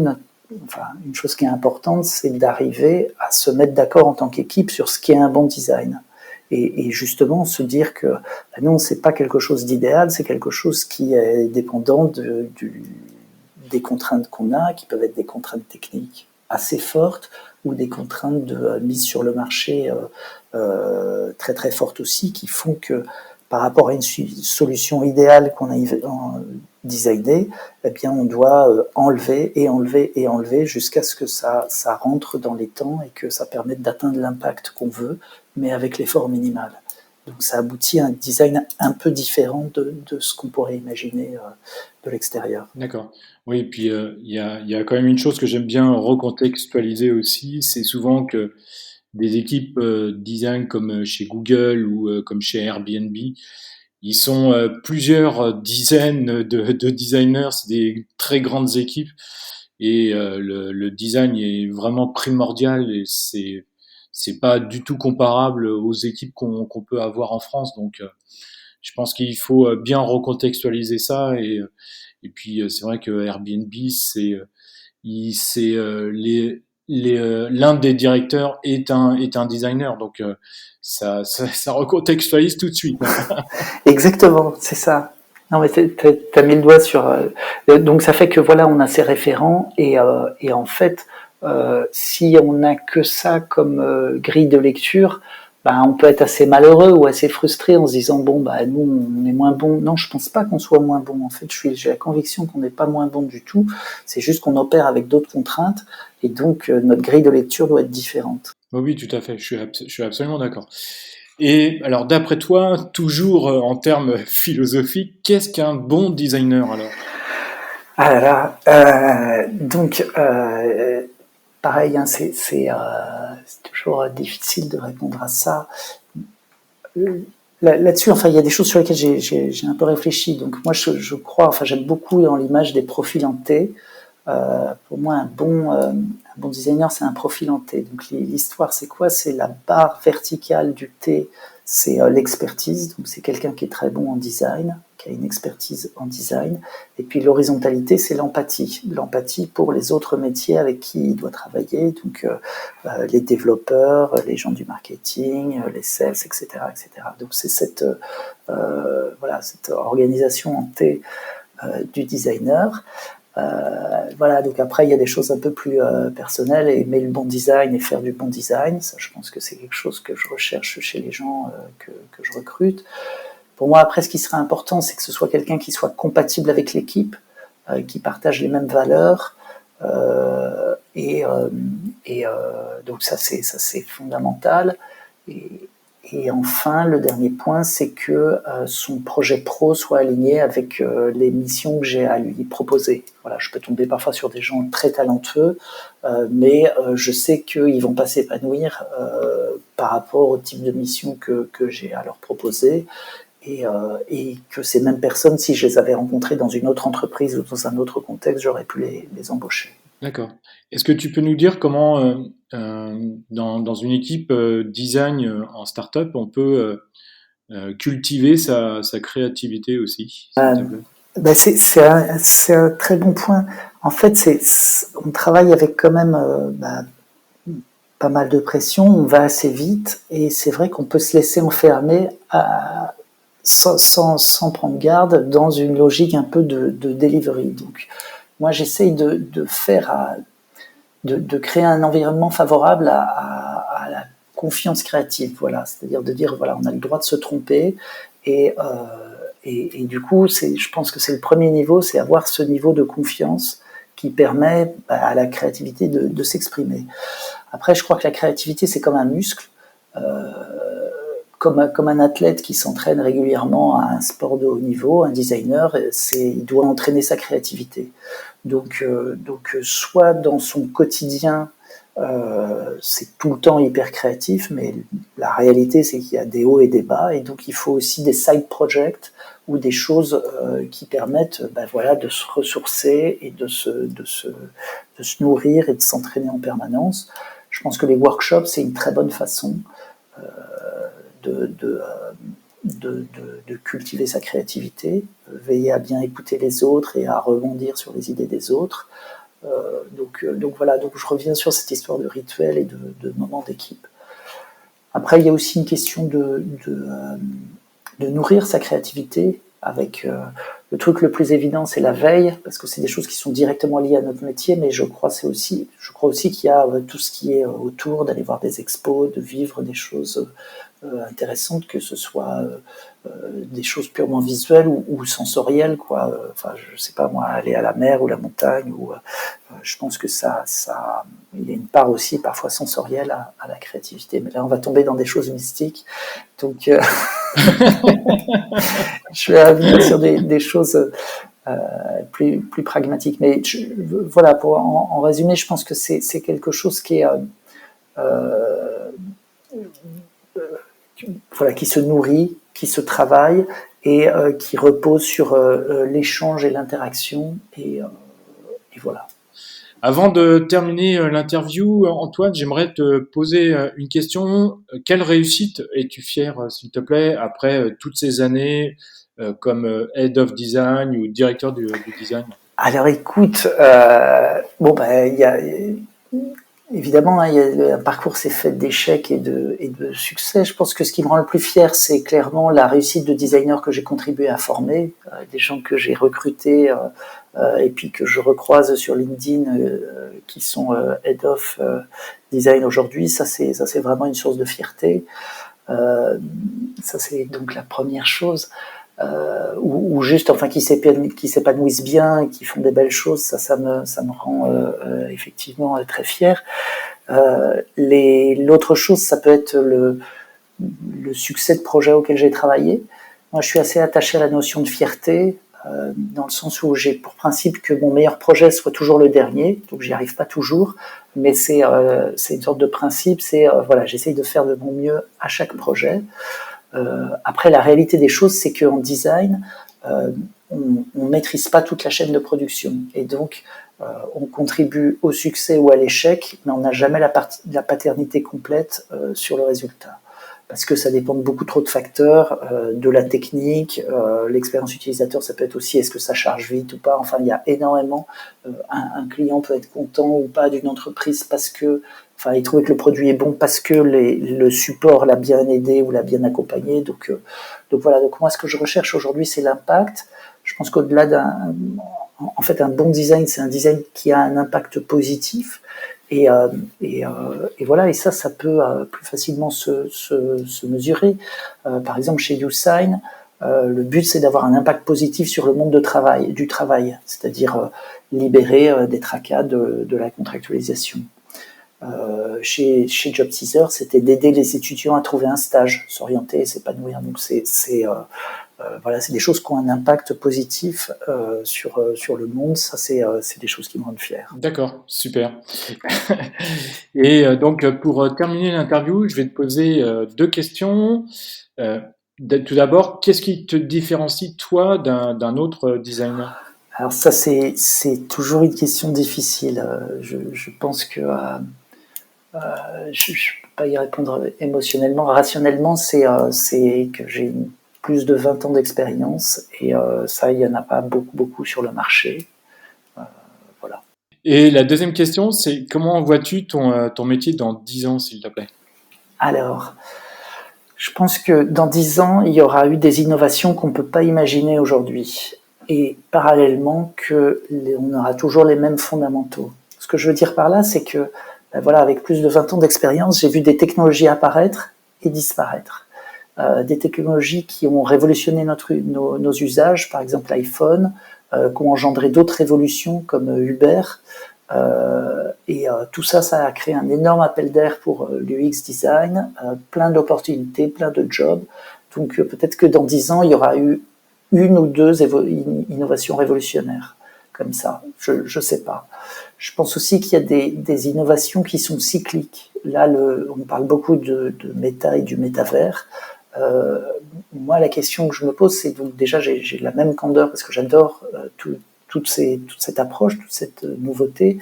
une chose qui est importante, c'est d'arriver à se mettre d'accord en tant qu'équipe sur ce qui est un bon design. Et justement, se dire que non, c'est pas quelque chose d'idéal, c'est quelque chose qui est dépendant des contraintes qu'on a, qui peuvent être des contraintes techniques assez fortes ou des contraintes de mise sur le marché très très fortes aussi, qui font que par rapport à une solution idéale qu'on a designée, eh bien on doit enlever jusqu'à ce que ça rentre dans les temps et que ça permette d'atteindre l'impact qu'on veut, mais avec l'effort minimal. Donc ça aboutit à un design un peu différent de ce qu'on pourrait imaginer de l'extérieur. D'accord. Oui, puis il y a quand même une chose que j'aime bien recontextualiser aussi, c'est souvent que des équipes design comme chez Google ou comme chez Airbnb, ils sont plusieurs dizaines de designers, c'est des très grandes équipes et le design est vraiment primordial et c'est pas du tout comparable aux équipes qu'on peut avoir en France. Donc je pense qu'il faut bien recontextualiser ça et puis c'est vrai que Airbnb c'est l'un des directeurs est un designer, donc ça recontextualise tout de suite. Exactement, c'est ça. Non, mais t'as mis le doigt sur. Donc ça fait que voilà, on a ces référents et en fait, si on n'a que ça comme grille de lecture, ben, on peut être assez malheureux ou assez frustré en se disant bon bah nous on est moins bon. Non, je pense pas qu'on soit moins bon. En fait, j'ai la conviction qu'on n'est pas moins bon du tout. C'est juste qu'on opère avec d'autres contraintes et donc notre grille de lecture doit être différente. Oui, oui, tout à fait, je suis absolument d'accord. Et alors, d'après toi, toujours en termes philosophiques, qu'est-ce qu'un bon designer alors? Ah là là, donc pareil, hein, c'est toujours difficile de répondre à ça. Là-dessus, enfin, il y a des choses sur lesquelles j'ai un peu réfléchi. Donc moi, je crois, enfin, j'aime beaucoup dans l'image des profils en T. Pour moi, un bon designer, c'est un profil en T. Donc l'histoire, c'est quoi? C'est la barre verticale du T, c'est l'expertise. Donc c'est quelqu'un qui est très bon en design, qui a une expertise en design. Et puis l'horizontalité, c'est l'empathie. L'empathie pour les autres métiers avec qui il doit travailler. Donc les développeurs, les gens du marketing, les sales, etc., etc. Donc c'est voilà, cette organisation en T du designer. Voilà, donc après, il y a des choses un peu plus personnelles, aimer le bon design et faire du bon design. Ça, je pense que c'est quelque chose que je recherche chez les gens que je recrute. Pour moi, après, ce qui serait important, c'est que ce soit quelqu'un qui soit compatible avec l'équipe, qui partage les mêmes valeurs. Et, donc ça, c'est fondamental. Et, et enfin, le dernier point, c'est que son projet pro soit aligné avec les missions que j'ai à lui proposer. Voilà, je peux tomber parfois sur des gens très talentueux, mais je sais qu'ils vont pas s'épanouir par rapport au type de mission que j'ai à leur proposer. Et que ces mêmes personnes, si je les avais rencontrées dans une autre entreprise ou dans un autre contexte, j'aurais pu les embaucher. D'accord. Est-ce que tu peux nous dire comment, dans une équipe design en start-up, on peut cultiver sa créativité aussi, s'il te plaît? Ben c'est un très bon point. En fait, on travaille avec quand même pas mal de pression, on va assez vite, et c'est vrai qu'on peut se laisser enfermer sans prendre garde dans une logique un peu de delivery. Donc, moi, j'essaye de créer un environnement favorable à la confiance créative, voilà, c'est-à-dire de dire voilà, on a le droit de se tromper et du coup, je pense que c'est le premier niveau, c'est avoir ce niveau de confiance qui permet à la créativité de s'exprimer. Après, je crois que la créativité, c'est comme un muscle, comme un athlète qui s'entraîne régulièrement à un sport de haut niveau, un designer, il doit entraîner sa créativité. Donc soit dans son quotidien, c'est tout le temps hyper créatif, mais la réalité, c'est qu'il y a des hauts et des bas, et donc il faut aussi des side projects ou des choses qui permettent voilà, de se ressourcer et de se nourrir et de s'entraîner en permanence. Je pense que les workshops, c'est une très bonne façon de, de, de cultiver sa créativité, veiller à bien écouter les autres et à rebondir sur les idées des autres. Donc voilà, donc je reviens sur cette histoire de rituel et de moments d'équipe. Après, il y a aussi une question de nourrir sa créativité avec le truc le plus évident, c'est la veille, parce que c'est des choses qui sont directement liées à notre métier, mais je crois aussi qu'il y a tout ce qui est autour, d'aller voir des expos, de vivre des choses intéressantes, que ce soit des choses purement visuelles ou sensorielles, quoi. Enfin, je sais pas moi, aller à la mer ou la montagne, ou je pense que il y a une part aussi parfois sensorielle à la créativité. Mais là, on va tomber dans des choses mystiques, donc je vais revenir sur des choses plus pragmatiques. Mais voilà, pour en résumé, je pense que c'est quelque chose qui est voilà, qui se nourrit, qui se travaille et qui repose sur l'échange et l'interaction. Et voilà. Avant de terminer l'interview, Antoine, j'aimerais te poser une question. Quelle réussite es-tu fier, s'il te plaît, après toutes ces années comme Head of Design ou directeur du design? Alors écoute, bon ben il y a Évidemment, hein, un parcours c'est fait d'échecs et de succès. Je pense que ce qui me rend le plus fier, c'est clairement la réussite de designers que j'ai contribué à former, des gens que j'ai recrutés et puis que je recroise sur LinkedIn, qui sont Head of Design aujourd'hui. Ça, c'est vraiment une source de fierté. Ça, c'est donc la première chose. Ou juste enfin qui s'épanouissent bien et qui font des belles choses, ça me rend effectivement très fier. L'autre chose, ça peut être le succès de projets auxquels j'ai travaillé. Moi, je suis assez attaché à la notion de fierté, dans le sens où j'ai pour principe que mon meilleur projet soit toujours le dernier, donc j'y arrive pas toujours, mais c'est une sorte de principe, voilà, j'essaye de faire de mon mieux à chaque projet. Après, la réalité des choses, c'est qu'en design, on maîtrise pas toute la chaîne de production. Et donc, on contribue au succès ou à l'échec, mais on n'a jamais la paternité complète sur le résultat. Parce que ça dépend de beaucoup trop de facteurs, de la technique, l'expérience utilisateur, ça peut être aussi est-ce que ça charge vite ou pas. Enfin, il y a énormément. Un client peut être content ou pas d'une entreprise parce que, enfin, il trouve que le produit est bon parce que le support l'a bien aidé ou l'a bien accompagné. Donc voilà. Donc moi, ce que je recherche aujourd'hui, c'est l'impact. Je pense qu'au-delà en fait, un bon design, c'est un design qui a un impact positif. Et voilà, et ça peut plus facilement se mesurer. Par exemple, chez YouSign, le but c'est d'avoir un impact positif sur le monde du travail, c'est-à-dire libérer des tracas de la contractualisation. Chez JobTeaser, c'était d'aider les étudiants à trouver un stage, s'orienter, s'épanouir. Donc voilà, c'est des choses qui ont un impact positif sur le monde. Ça, c'est des choses qui me rendent fier. D'accord, super. Et donc, pour terminer l'interview, je vais te poser deux questions. Tout d'abord, qu'est-ce qui te différencie, toi, d'un autre designer? Alors ça, c'est toujours une question difficile. Je pense que je ne peux pas y répondre émotionnellement. Rationnellement, c'est que j'ai plus de 20 ans d'expérience et ça, il n'y en a pas beaucoup sur le marché. Voilà. Et la deuxième question, c'est comment vois-tu ton métier dans 10 ans, s'il te plaît? Alors, je pense que dans 10 ans, il y aura eu des innovations qu'on ne peut pas imaginer aujourd'hui. Et parallèlement, on aura toujours les mêmes fondamentaux. Ce que je veux dire par là, c'est que, ben voilà, avec plus de 20 ans d'expérience, j'ai vu des technologies apparaître et disparaître. Des technologies qui ont révolutionné nos usages, par exemple l'iPhone, qui ont engendré d'autres révolutions comme Uber. Tout ça a créé un énorme appel d'air pour l'UX design, plein d'opportunités, plein de jobs. Donc peut-être que dans 10 ans, il y aura eu une ou deux innovations révolutionnaires comme ça. Je sais pas. Je pense aussi qu'il y a des innovations qui sont cycliques. Là, on parle beaucoup de méta et du métavers. Moi, la question que je me pose, c'est donc déjà, j'ai la même candeur parce que j'adore toute cette approche, toute cette nouveauté.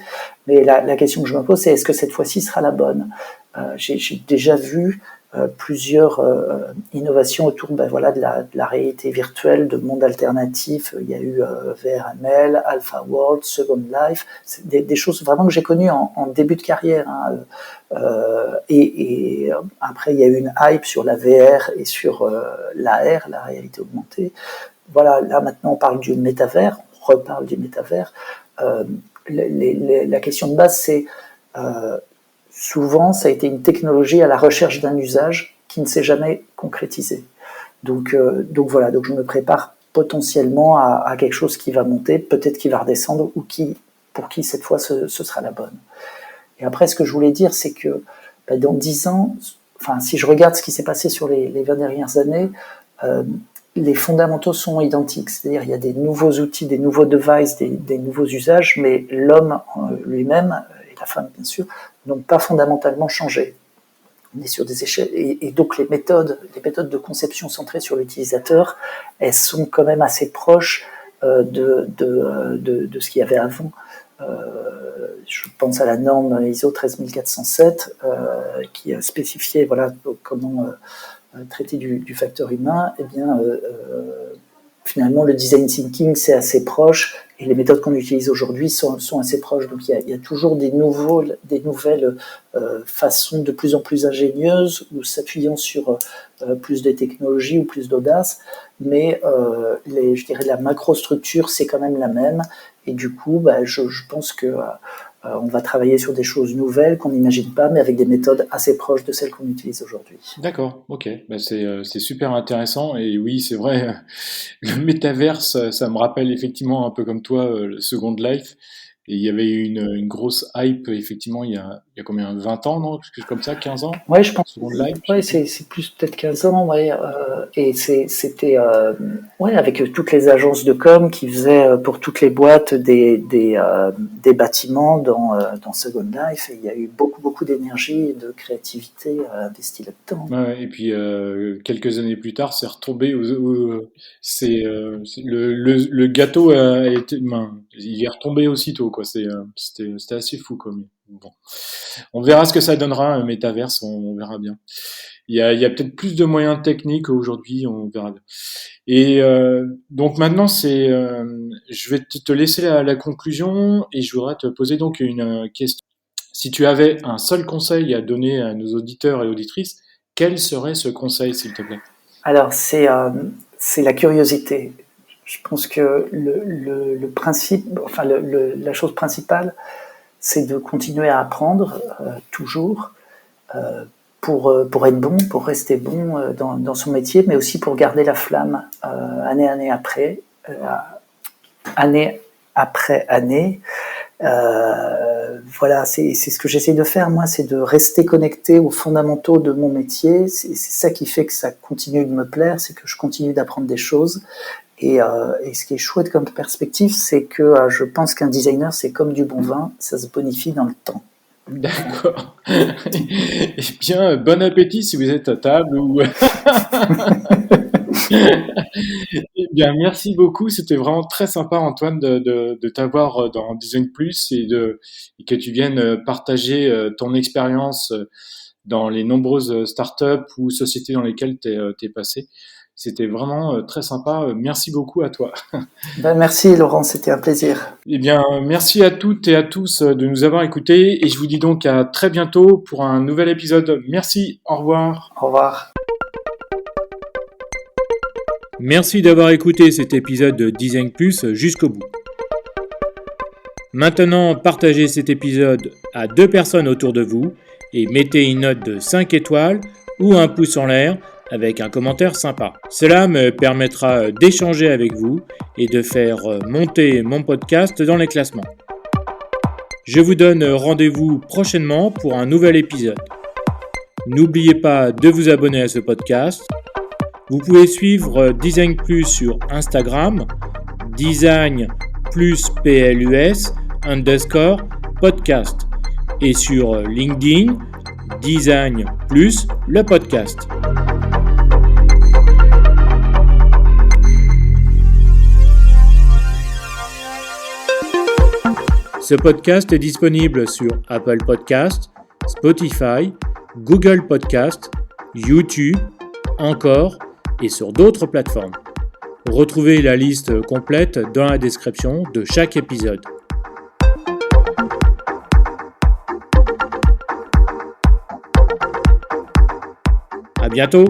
Mais la question que je me pose, c'est est-ce que cette fois-ci sera la bonne? J'ai déjà vu plusieurs innovations autour voilà, de la réalité virtuelle, de monde alternatif. Il y a eu VRML, Alpha World, Second Life, c'est des choses vraiment que j'ai connues en début de carrière. Hein. Après, il y a eu une hype sur la VR et sur l'AR, la réalité augmentée. Voilà, là maintenant on parle du métavers, on reparle du métavers. La question de base, c'est souvent, ça a été une technologie à la recherche d'un usage qui ne s'est jamais concrétisé. Donc voilà, donc je me prépare potentiellement à quelque chose qui va monter, peut-être qui va redescendre, ou pour qui cette fois ce sera la bonne. Et après, ce que je voulais dire, c'est que dans 10 ans, enfin, si je regarde ce qui s'est passé sur les 20 dernières années, les fondamentaux sont identiques. C'est-à-dire il y a des nouveaux outils, des nouveaux devices, des nouveaux usages, mais l'homme lui-même, et la femme bien sûr, n'ont pas fondamentalement changé. On est sur des échelles. Et donc les méthodes de conception centrées sur l'utilisateur, elles sont quand même assez proches de ce qu'il y avait avant. Je pense à la norme ISO 13407 qui a spécifié voilà, comment traiter du facteur humain. Eh bien, finalement, le design thinking, c'est assez proche et les méthodes qu'on utilise aujourd'hui sont assez proches. Donc il y a toujours des nouvelles façons de plus en plus ingénieuses ou s'appuyant sur plus de technologie ou plus d'audace, mais je dirais la macrostructure c'est quand même la même. Et du coup, je pense que on va travailler sur des choses nouvelles qu'on n'imagine pas, mais avec des méthodes assez proches de celles qu'on utilise aujourd'hui. D'accord, ok. C'est super intéressant. Et oui, c'est vrai, le métaverse, ça me rappelle effectivement un peu comme toi, le Second Life. Et il y avait eu une grosse hype, effectivement, il y a combien, 20 ans, non? Quelque chose comme ça, 15 ans? Ouais, je pense. Second Life? Ouais, c'est plus peut-être 15 ans, ouais. Et c'était avec toutes les agences de com qui faisaient pour toutes les boîtes des bâtiments dans Second Life. Et il y a eu beaucoup d'énergie et de créativité investie là-dedans. Ouais, et puis quelques années plus tard, c'est retombé le gâteau a été, il est retombé aussitôt, quoi. C'était assez fou, comme bon. On verra ce que ça donnera, un métaverse, on verra bien. Il y a peut-être plus de moyens techniques aujourd'hui, on verra bien. Et donc maintenant, je vais te laisser la conclusion et je voudrais te poser donc une question. Si tu avais un seul conseil à donner à nos auditeurs et auditrices, quel serait ce conseil, s'il te plaît? Alors, c'est la curiosité. Je pense que le principe, enfin la chose principale, c'est de continuer à apprendre toujours pour être bon, pour rester bon dans son métier, mais aussi pour garder la flamme année après année. Voilà, c'est ce que j'essaie de faire, moi, c'est de rester connecté aux fondamentaux de mon métier. C'est ça qui fait que ça continue de me plaire, c'est que je continue d'apprendre des choses. Et ce qui est chouette comme perspective, c'est que je pense qu'un designer, c'est comme du bon vin, ça se bonifie dans le temps. D'accord. Eh bien, bon appétit si vous êtes à table ou. Eh bien, merci beaucoup. C'était vraiment très sympa, Antoine, de t'avoir dans Design Plus et que tu viennes partager ton expérience dans les nombreuses startups ou sociétés dans lesquelles t'es passé. C'était vraiment très sympa. Merci beaucoup à toi. Merci Laurent, c'était un plaisir. Eh bien, merci à toutes et à tous de nous avoir écoutés et je vous dis donc à très bientôt pour un nouvel épisode. Merci, au revoir. Au revoir. Merci d'avoir écouté cet épisode de Design Plus jusqu'au bout. Maintenant, partagez cet épisode à 2 personnes autour de vous et mettez une note de 5 étoiles ou un pouce en l'air avec un commentaire sympa. Cela me permettra d'échanger avec vous et de faire monter mon podcast dans les classements. Je vous donne rendez-vous prochainement pour un nouvel épisode. N'oubliez pas de vous abonner à ce podcast. Vous pouvez suivre Design Plus sur Instagram, Design plus PLUS _podcast et sur LinkedIn, Design plus le podcast. Ce podcast est disponible sur Apple Podcast, Spotify, Google Podcast, YouTube, encore et sur d'autres plateformes. Retrouvez la liste complète dans la description de chaque épisode. À bientôt!